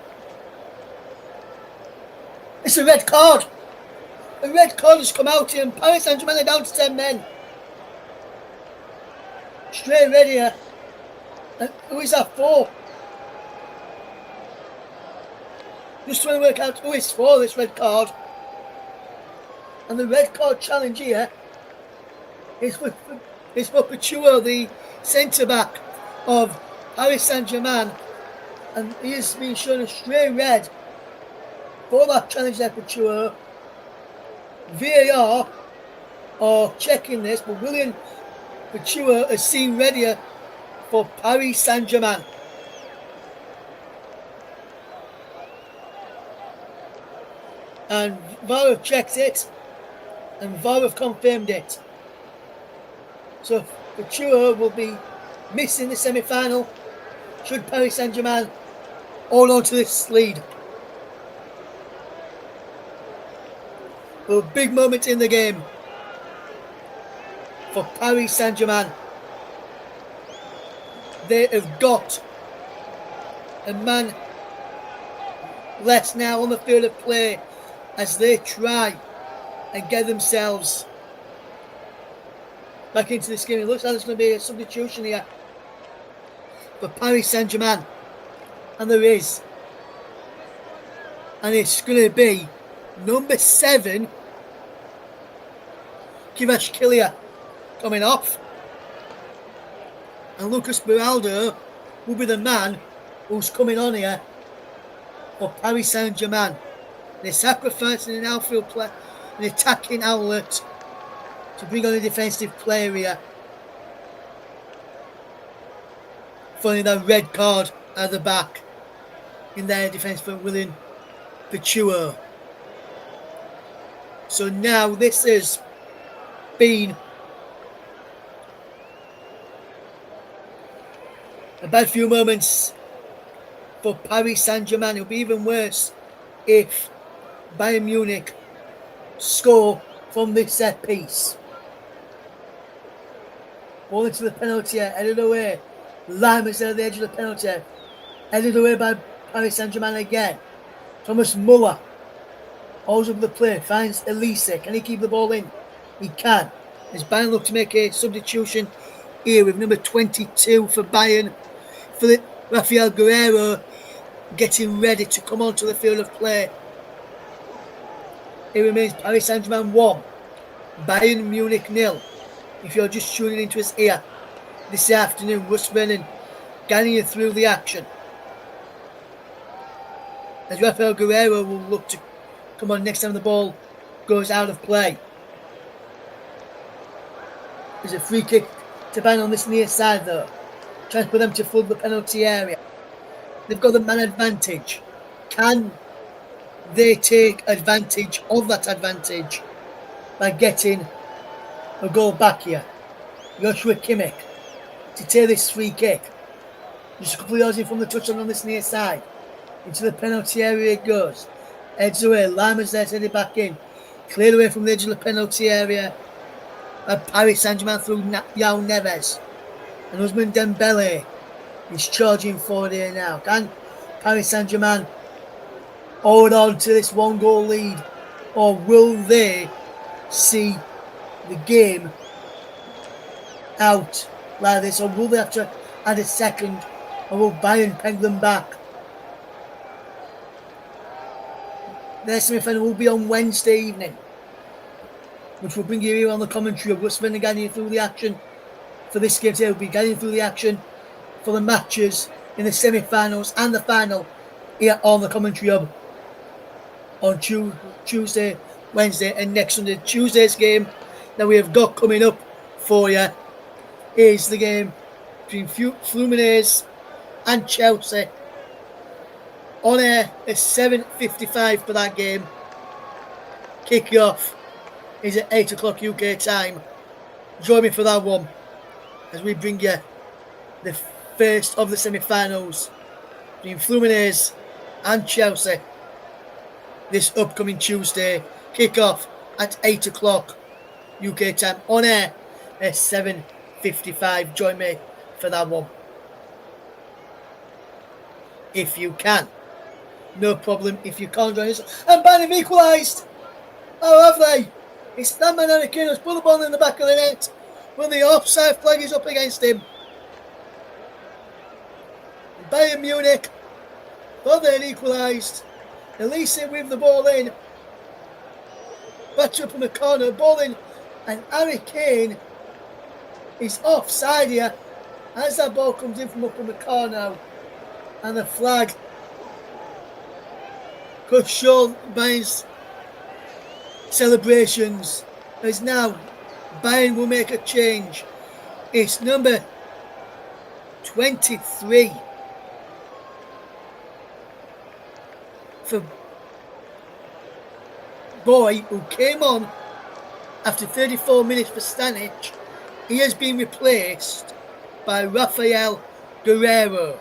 S5: it's a red card. A red card has come out here and Paris Saint-Germain are down to 10 men. Straight red here. And who is that for? Just trying to work out who is for this red card. And the red card challenge here is for Pachua, the centre-back of Paris Saint-Germain. And he is being shown a straight red for that challenge there, Pachua. VAR are checking this, but William Pachua has seen red here for Paris Saint-Germain. And VAR have checked it, and VAR have confirmed it. So Pachua will be missing the semi-final should Paris Saint-Germain hold on to this lead. A big moment in the game for Paris Saint-Germain. They have got a man less now on the field of play as they try and get themselves back into this game. It looks like there's going to be a substitution here for Paris Saint-Germain, and there is, and it's going to be number 7 Kivashvili coming off, and Lucas Beraldo will be the man who's coming on here for Paris Saint-Germain. They're sacrificing an outfield play, an attacking outlet to bring on a defensive player here. following that red card at the back in their defence for William Pichuo. So now this has been a bad few moments for Paris Saint-Germain. It'll be even worse if Bayern Munich score from this set piece. Ball into the penalty area, headed away. Limer's at the edge of the penalty area, headed away by Paris Saint-Germain again. Thomas Muller holds up the play, finds Elise. Can he keep the ball in? He can. As Bayern look to make a substitution here with number 22 for Bayern, Rafael Guerreiro, getting ready to come onto the field of play. It remains Paris Saint-Germain 1, Bayern Munich 0. If you're just tuning into us here this afternoon, Russ Vernon guiding you through the action. As Rafael Guerreiro will look to come on next time the ball goes out of play. There's a free kick to Bayern on this near side though. Trying to put them to flood the penalty area. They've got the man advantage. Can they take advantage of that advantage by getting a goal back here? Joshua Kimmich to take this free kick. Just a couple of yards in from the touchline on this near side. Into the penalty area it goes. Heads away. Limer's there to head it back in. Cleared away from the edge of the penalty area by Paris Saint-Germain through Yao Neves. And Ousmane Dembele is charging forward here now. Can Paris Saint-Germain hold on to this 1-goal lead? Or will they see the game out like this? Or will they have to add a second? Or will Bayern peg them back? Their semi-final will be on Wednesday evening, which will bring you here on the commentary of Russ Vernon guiding you through the action for this game today. We'll be guiding through the action for the matches in the semi-finals and the final here on the Commentary Hub on Tuesday, Wednesday and next Sunday. Tuesday's game that we have got coming up for you is the game between Fluminense and Chelsea. On air at 7:55 for that game. Kickoff is at 8 o'clock UK time. Join me for that one as we bring you the first of the semi-finals between Fluminense and Chelsea this upcoming Tuesday. Kickoff at 8 o'clock UK time. On air at 7:55. Join me for that one if you can. No problem if you can't join us. And Bayern have equalised. Oh, have they? It's that man Harry Kane who's put the ball in the back of the net when the offside flag is up against him. Bayern Munich thought they had equalised. Elise with the ball in. Back up in the corner, ball in, and Harry Kane is offside here as that ball comes in from up in the corner. And the flag could show Bayern's celebrations, as now Bayern will make a change. It's number 23 for Boy, who came on after 34 minutes for Stanic. He has been replaced by Rafael Guerreiro.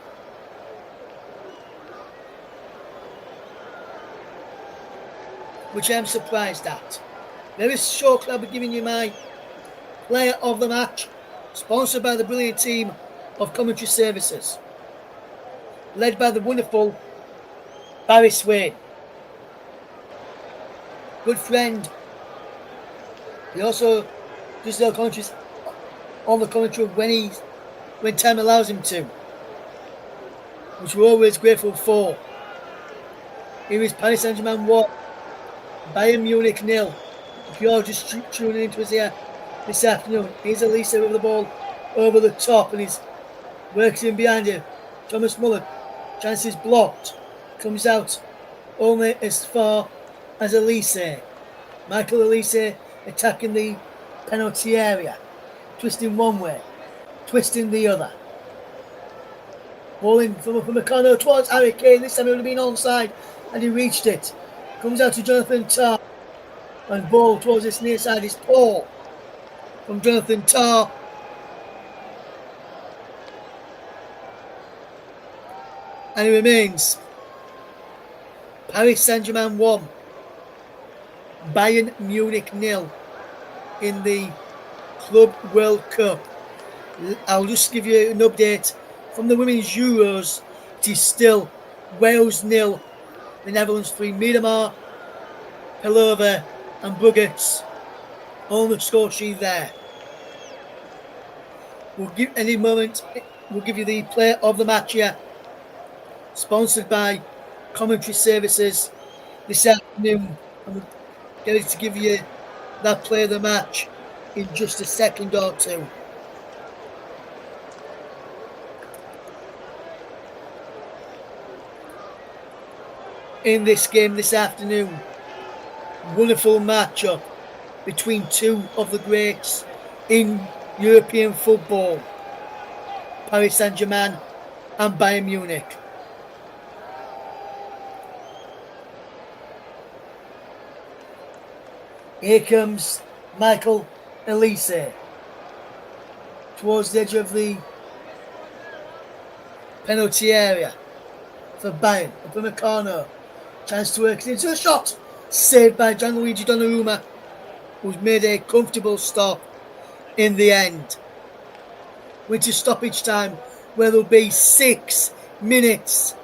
S5: Which I'm surprised at. Very shortly I'll be giving you my player of the match, sponsored by the brilliant team of commentary services, led by the wonderful Barry Swain. Good friend. He also does their commentaries on the commentary when time allows him to, which we're always grateful for. Here is Paris Saint-Germain 1, Bayern Munich 0. If you're just tuning into us here this afternoon, here's Elise with the ball over the top and he's working behind you. Thomas Muller, chances blocked, comes out only as far as Elise. Michael Elise attacking the penalty area, twisting one way, twisting the other. Ball in from the corner towards Harry Kane. This time it would have been onside, and he reached it. Comes out to Jonathan Tah. And ball towards this near side is poor from Jonathan Tah. And it remains Paris Saint-Germain 1, Bayern Munich 0 in the Club World Cup. I'll just give you an update from the Women's Euros. It is still Wales 0, the Netherlands 3, Miedema, Pelova and Buggets on the score sheet there. We'll give any moment, we'll give you the player of the match here, sponsored by Commentary Services this afternoon. And we'll get it to give you that player of the match in just a second or two. In this game this afternoon, wonderful matchup between two of the greats in European football, Paris Saint-Germain and Bayern Munich. Here comes Michael Elise towards the edge of the penalty area for Bayern. Up in the corner. Chance to work into a shot. Saved by Gianluigi Donnarumma, who's made a comfortable stop in the end. Winter stoppage time, where there'll be 6 minutes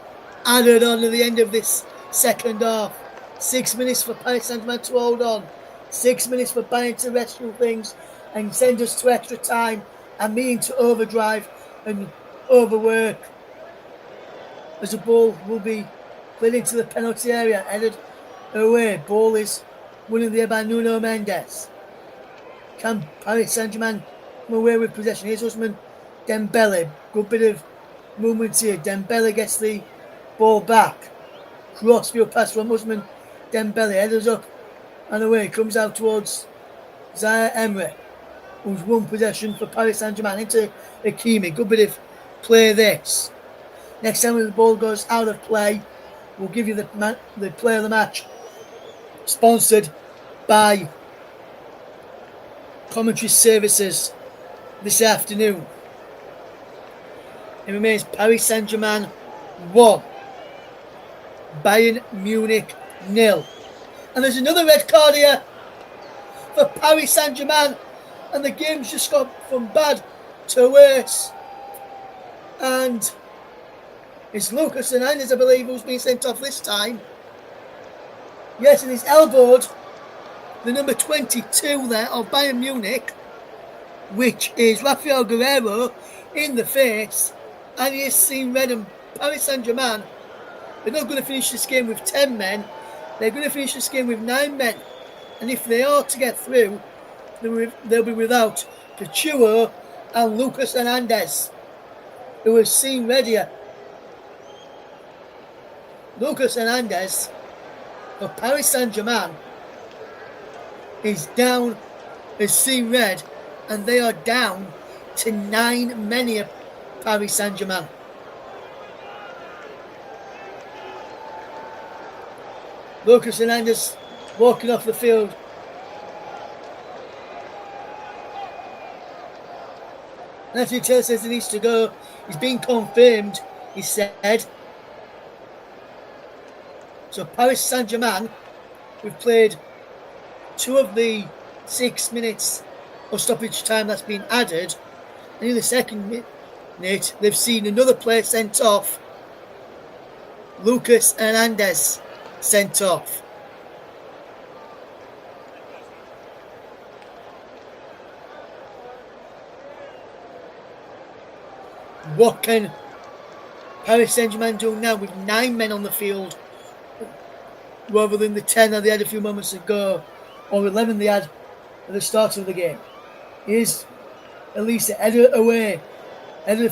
S5: added on to the end of this second half. 6 minutes for Paris Saint-Germain to hold on. 6 minutes for Bayern to rescue things and send us to extra time and me into overdrive and overwork. As the ball will be played into the penalty area, headed away. Ball is winning there by Nuno Mendes. Can Paris Saint-Germain come away with possession? Here's Ousmane Dembele. Good bit of movement here. Dembele gets the ball back. Crossfield pass from Ousmane Dembele. Headers up and away. Comes out towards Zaire Emery, who's won possession for Paris Saint-Germain into Hakimi. Good bit of play this. Next time when the ball goes out of play, we'll give you the player of the match, sponsored by Commentary Services this afternoon. It remains Paris Saint-Germain 1, Bayern Munich 0. And there's another red card here for Paris Saint-Germain, and the game's just gone from bad to worse. And it's Lucas Hernandez, I believe, who's been sent off this time. Yes, and he's elbowed the number 22 there of Bayern Munich, which is Rafael Guerreiro, in the face, and he has seen red. And Paris Saint-Germain, they're not going to finish this game with 10 men, they're going to finish this game with 9 men, and if they are to get through, they'll be without Couture and Lucas Hernandez, who has seen red here. Lucas Hernandez for Paris Saint-Germain is down, has seen red, and they are down to 9 men here, Paris Saint-Germain. Lucas Hernandez walking off the field. Anthony Taylor says he needs to go. He's been confirmed, he said. So Paris Saint-Germain, we've played 2 of the 6 minutes of stoppage time that's been added. And in the second minute, they've seen another player sent off. Lucas Hernandez sent off. What can Paris Saint-Germain do now with 9 men on the field, rather than the 10 that they had a few moments ago, or 11 they had at the start of the game? Here's Elisa, headed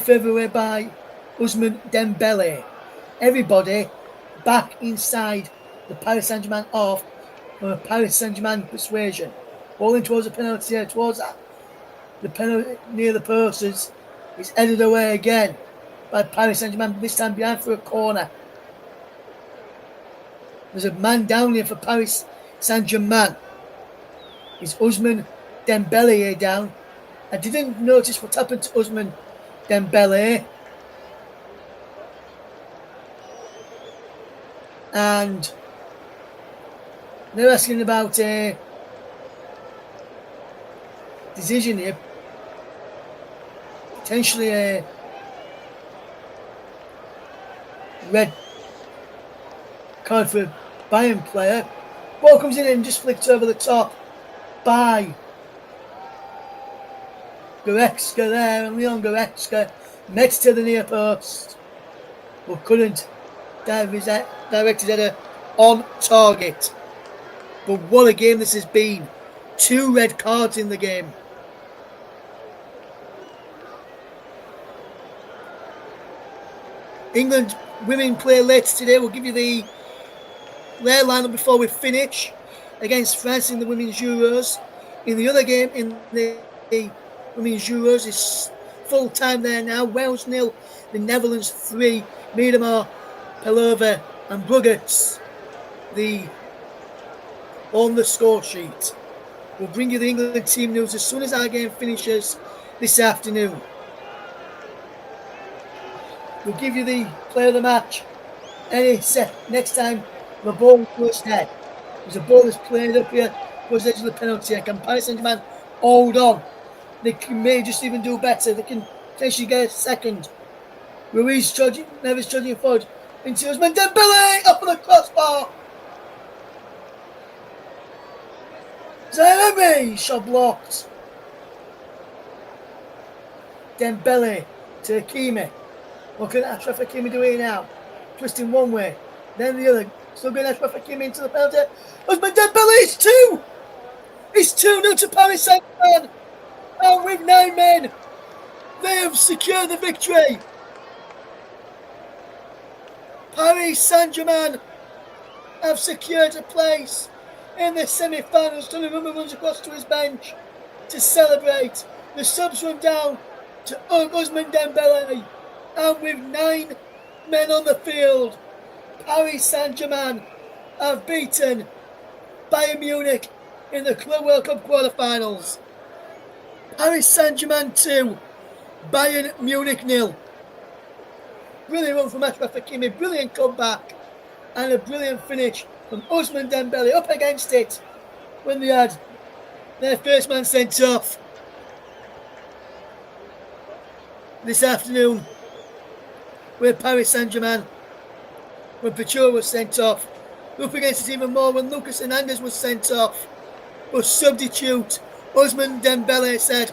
S5: further away by Ousmane Dembele. Everybody back inside the Paris Saint-Germain off from a Paris Saint-Germain persuasion. Ball in towards the penalty towards the penalty near the posts. It's headed away again. by Paris Saint-Germain, this time behind for a corner. There's a man down here for Paris Saint-Germain. Is Ousmane Dembele here down? I didn't notice what happened to Ousmane Dembele. And they're asking about a decision here. Potentially a red card for a Bayern player. Ball comes in and just flicked over the top by Goretzka there, and Leon Goretzka met to the near post, but couldn't direct his header on target. But what a game this has been. 2 red cards in the game. England women play later today. We'll give you their lineup before we finish against France in the Women's Euros. In the other game, in the Women's Euros, it's full time there now. Wales 0, the Netherlands 3. Miedemar, Pelova and Bruggerts on the score sheet. We'll bring you the England team news as soon as our game finishes this afternoon. We'll give you the player of the match next time the ball goes head. There's a ball that's played up here, goes edge of the penalty. Can Paris Saint-Germain hold on? They may just even do better. They can potentially get a second. Ruiz Neves trudging forward into Ousmane Dembele up on the crossbar. Zaire shot blocked. Dembele to Hakimi. What can Achraf Hakimi do here now? Twisting one way, then the other. Still going Achraf Hakimi into the penalty. Ousmane Dembele is 2. It's 2-0 to Paris Saint-Germain. And with 9 men, they have secured the victory. Paris Saint-Germain have secured a place in the semi-finals. Donnarumma runs across to his bench to celebrate. The subs run down to Ousmane Dembele. And with 9 men on the field, Paris Saint-Germain have beaten Bayern Munich in the Club World Cup quarterfinals. Paris Saint-Germain 2, Bayern Munich 0. Brilliant run from Achraf Hakimi, brilliant comeback, and a brilliant finish from Ousmane Dembele up against it when they had their first man sent off this afternoon. Where Paris Saint-Germain, when Pachot was sent off, up against it even more when Lucas Hernandez was sent off. But substitute Ousmane Dembele said,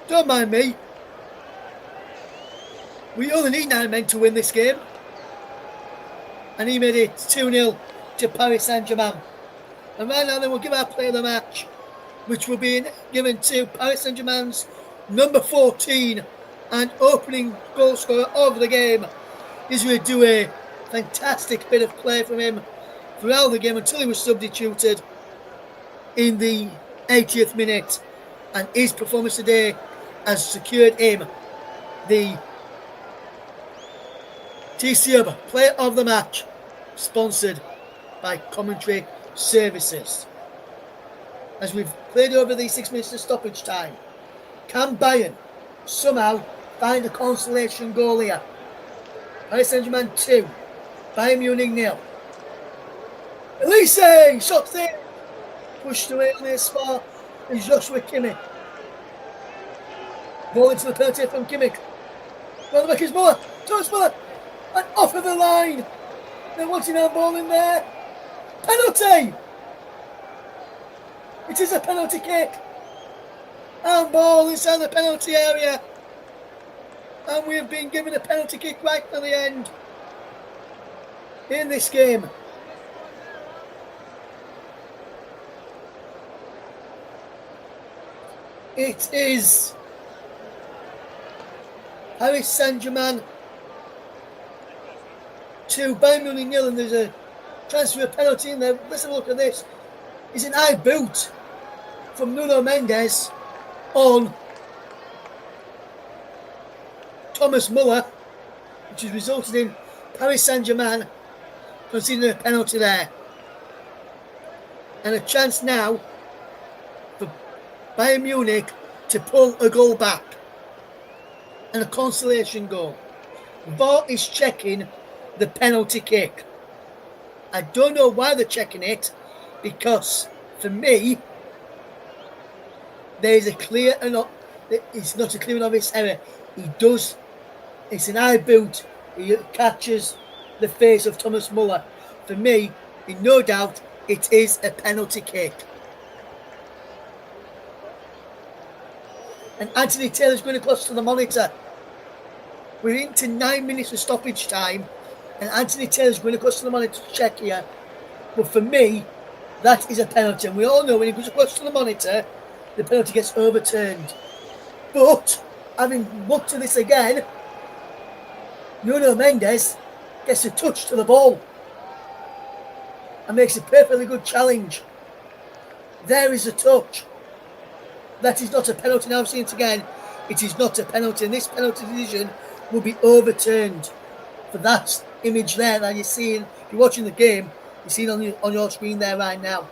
S5: "Don't mind me. We only need 9 men to win this game." And he made it 2-0 to Paris Saint-Germain. And right now then we'll give our player of the match, which will be given to Paris Saint-Germain's number 14 and opening goal scorer of the game. Israel Doué. Fantastic bit of play from him throughout the game until he was substituted in the 80th minute. And his performance today has secured him the TC Hub Player of the Match, sponsored by Commentary Services. As we've played over the 6 minutes of stoppage time, can Bayern somehow find a consolation goal here? Paris Saint-Germain 2, Bayern Munich 0. Elise shots in, pushed away on the spot, and Joshua Kimmich. Ball into the penalty from Kimmich. Well, the back is Muller, Thomas Muller, and off of the line. They're wanting our ball in there. Penalty! It is a penalty kick. And ball inside the penalty area. And we have been given a penalty kick right for the end in this game. It is Paris Saint-Germain 2, Bayern Munich 0, and there's a transfer penalty in there. Let's have a look at this. It's an high boot from Nuno Mendes on Thomas Muller. which has resulted in Paris Saint-Germain conceding a penalty there. And a chance now for Bayern Munich to pull a goal back. And a consolation goal. VAR is checking the penalty kick. I don't know why they're checking it, because for me, there is it's not a clear and obvious error. It's an eye boot. He catches the face of Thomas Muller. For me, in no doubt, it is a penalty kick. And Anthony Taylor's going across to the monitor. We're into 9 minutes of stoppage time, and Anthony Taylor's going across to the monitor to check here. But for me, that is a penalty. And we all know when he goes across to the monitor, the penalty gets overturned. But, having looked at this again, Nuno Mendes gets a touch to the ball and makes a perfectly good challenge. There is a touch. That is not a penalty. Now I've seen it again. It is not a penalty. And this penalty decision will be overturned for that image there that you're seeing. If you're watching the game, you're seeing on your screen there right now.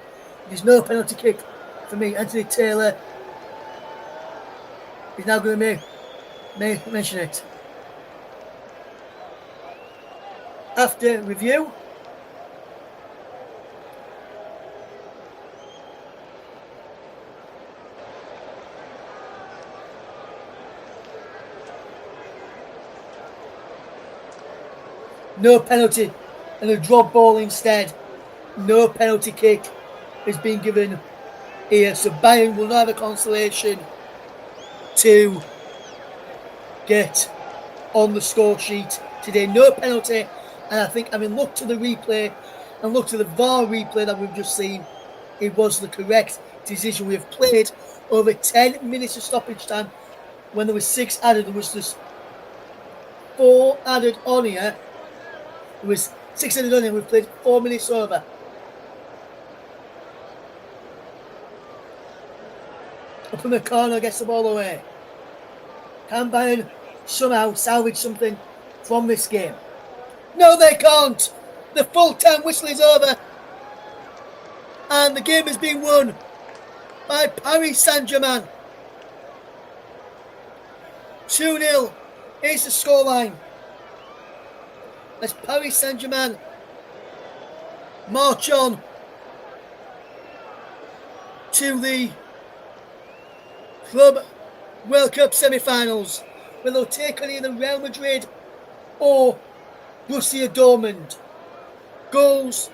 S5: There's no penalty kick for me. Anthony Taylor is now going to mention it. After review, no penalty and a drop ball instead. No penalty kick is being given here. So Bayern will now have a consolation to get on the score sheet today. No penalty. And I think, having looked to the replay and looked to the VAR replay that we've just seen, it was the correct decision. We have played over 10 minutes of stoppage time. When there was 6 added, there was just 4 added on here. There was 6 added on here. We've played 4 minutes over. Up in the corner, gets the ball away. Can Bayern somehow salvage something from this game? No, they can't. The full-time whistle is over. And the game has been won by Paris Saint-Germain. 2-0 is the scoreline. As Paris Saint-Germain march on to the Club World Cup semi-finals, where they'll take on either Real Madrid or Borussia Dortmund. Goals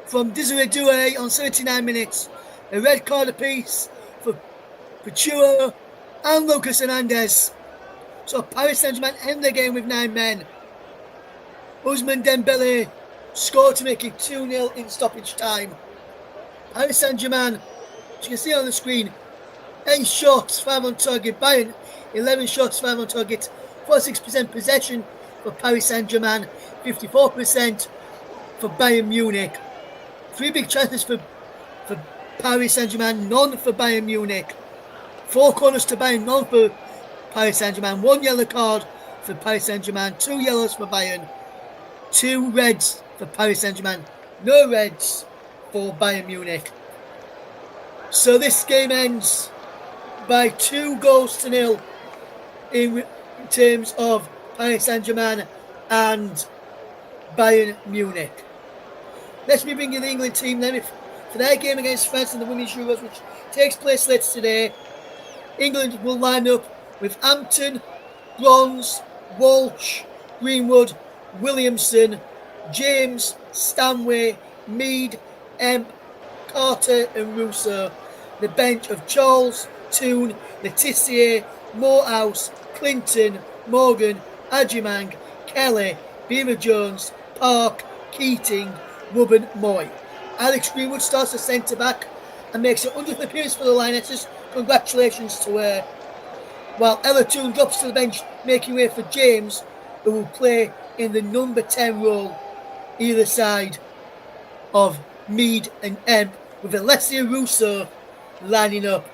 S5: from Desiree Doué on 79 minutes. A red card apiece for Chua and Lucas Hernandez. So Paris Saint-Germain end the game with 9 men. Ousmane Dembele scored to make it 2-0 in stoppage time. Paris Saint-Germain, as you can see on the screen, 8 shots, 5 on target. Bayern, 11 shots, 5 on target. 46% possession for Paris Saint-Germain, 54% for Bayern Munich. 3 big chances for Paris Saint-Germain, none for Bayern Munich. 4 corners to Bayern, none for Paris Saint-Germain. 1 yellow card for Paris Saint-Germain, 2 yellows for Bayern. 2 reds for Paris Saint-Germain, no reds for Bayern Munich. So this game ends by 2-0 in terms of Paris Saint-Germain and Bayern Munich. Let's be bringing the England team then for their game against France in the Women's Euros, which takes place later today. England will line up with Hampton, Bronze, Walsh, Greenwood, Williamson, James, Stanway, Mead, Emp, Carter and Russo. The bench of Charles, Toon, Letitia, Morehouse, Clinton, Morgan, Adjumang, Kelly, Beaver-Jones, Park, Keating, Wubben, Moy. Alex Greenwood starts as centre-back and makes an 100th appearance for the Lionesses. Congratulations to her. While Ella Toon drops to the bench, making way for James, who will play in the number 10 role either side of Mead and Emp, with Alessia Russo lining up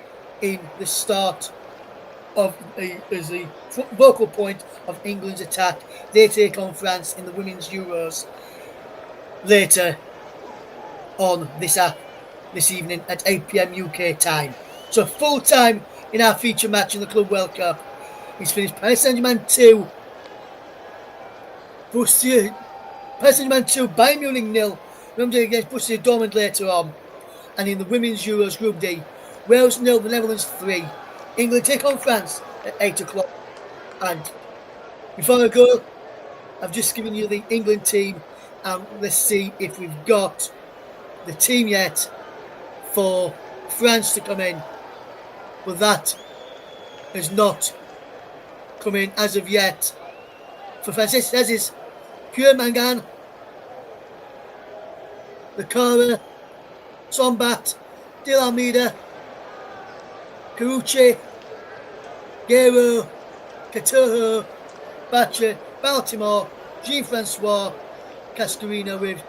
S5: in the start as the focal point of England's attack. They take on France in the Women's Euros later on this evening at 8 p.m. UK time. So full time in our feature match in the Club World Cup. It's finished Paris Saint-Germain 2, Paris Saint-Germain 2, Bayern Munich 0. Remember against Borussia Dortmund later on. And in the Women's Euros Group D, Wales 0, the Netherlands 3. England take on France at 8 o'clock. And before I go, I've just given you the England team, and let's see if we've got the team yet for France to come in. But that has not come in as of yet. For France, it says it's Pure Mangan, Lucara, Sombat, Dil Almeida, Carucci, Guerrero, Catojo, Batcher, Baltimore, Jean-Francois, Cascarino with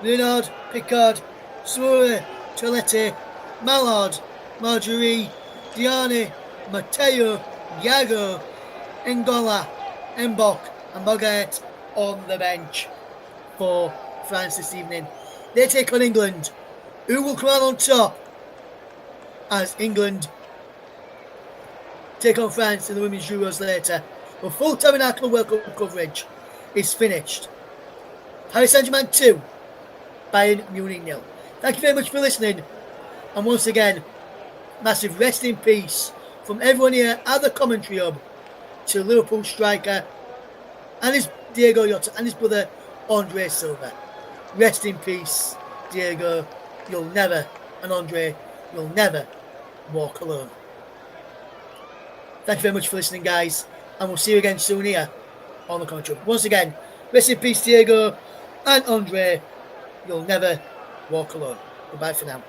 S5: Leonard, Picard, Suarez, Toletti, Mallard, Marjorie, Diane, Matteo, Yago, Ngola, Mbok and Bogarde on the bench for France this evening. They take on England. Who will come out on top as England take on France in the Women's Euros later? But full time in our Club World Cup coverage is finished. Paris Saint-Germain 2, Bayern Munich 0. Thank you very much for listening. And once again, massive rest in peace from everyone here at the Commentary Hub to Liverpool striker and his Diego Jota and his brother Andre Silva. Rest in peace, Diego. You'll never, and Andre, you'll never walk alone. Thank you very much for listening, guys, and we'll see you again soon here on the Commentary Hub. Once again, rest in peace, Diego and Andre. You'll never walk alone. Goodbye for now.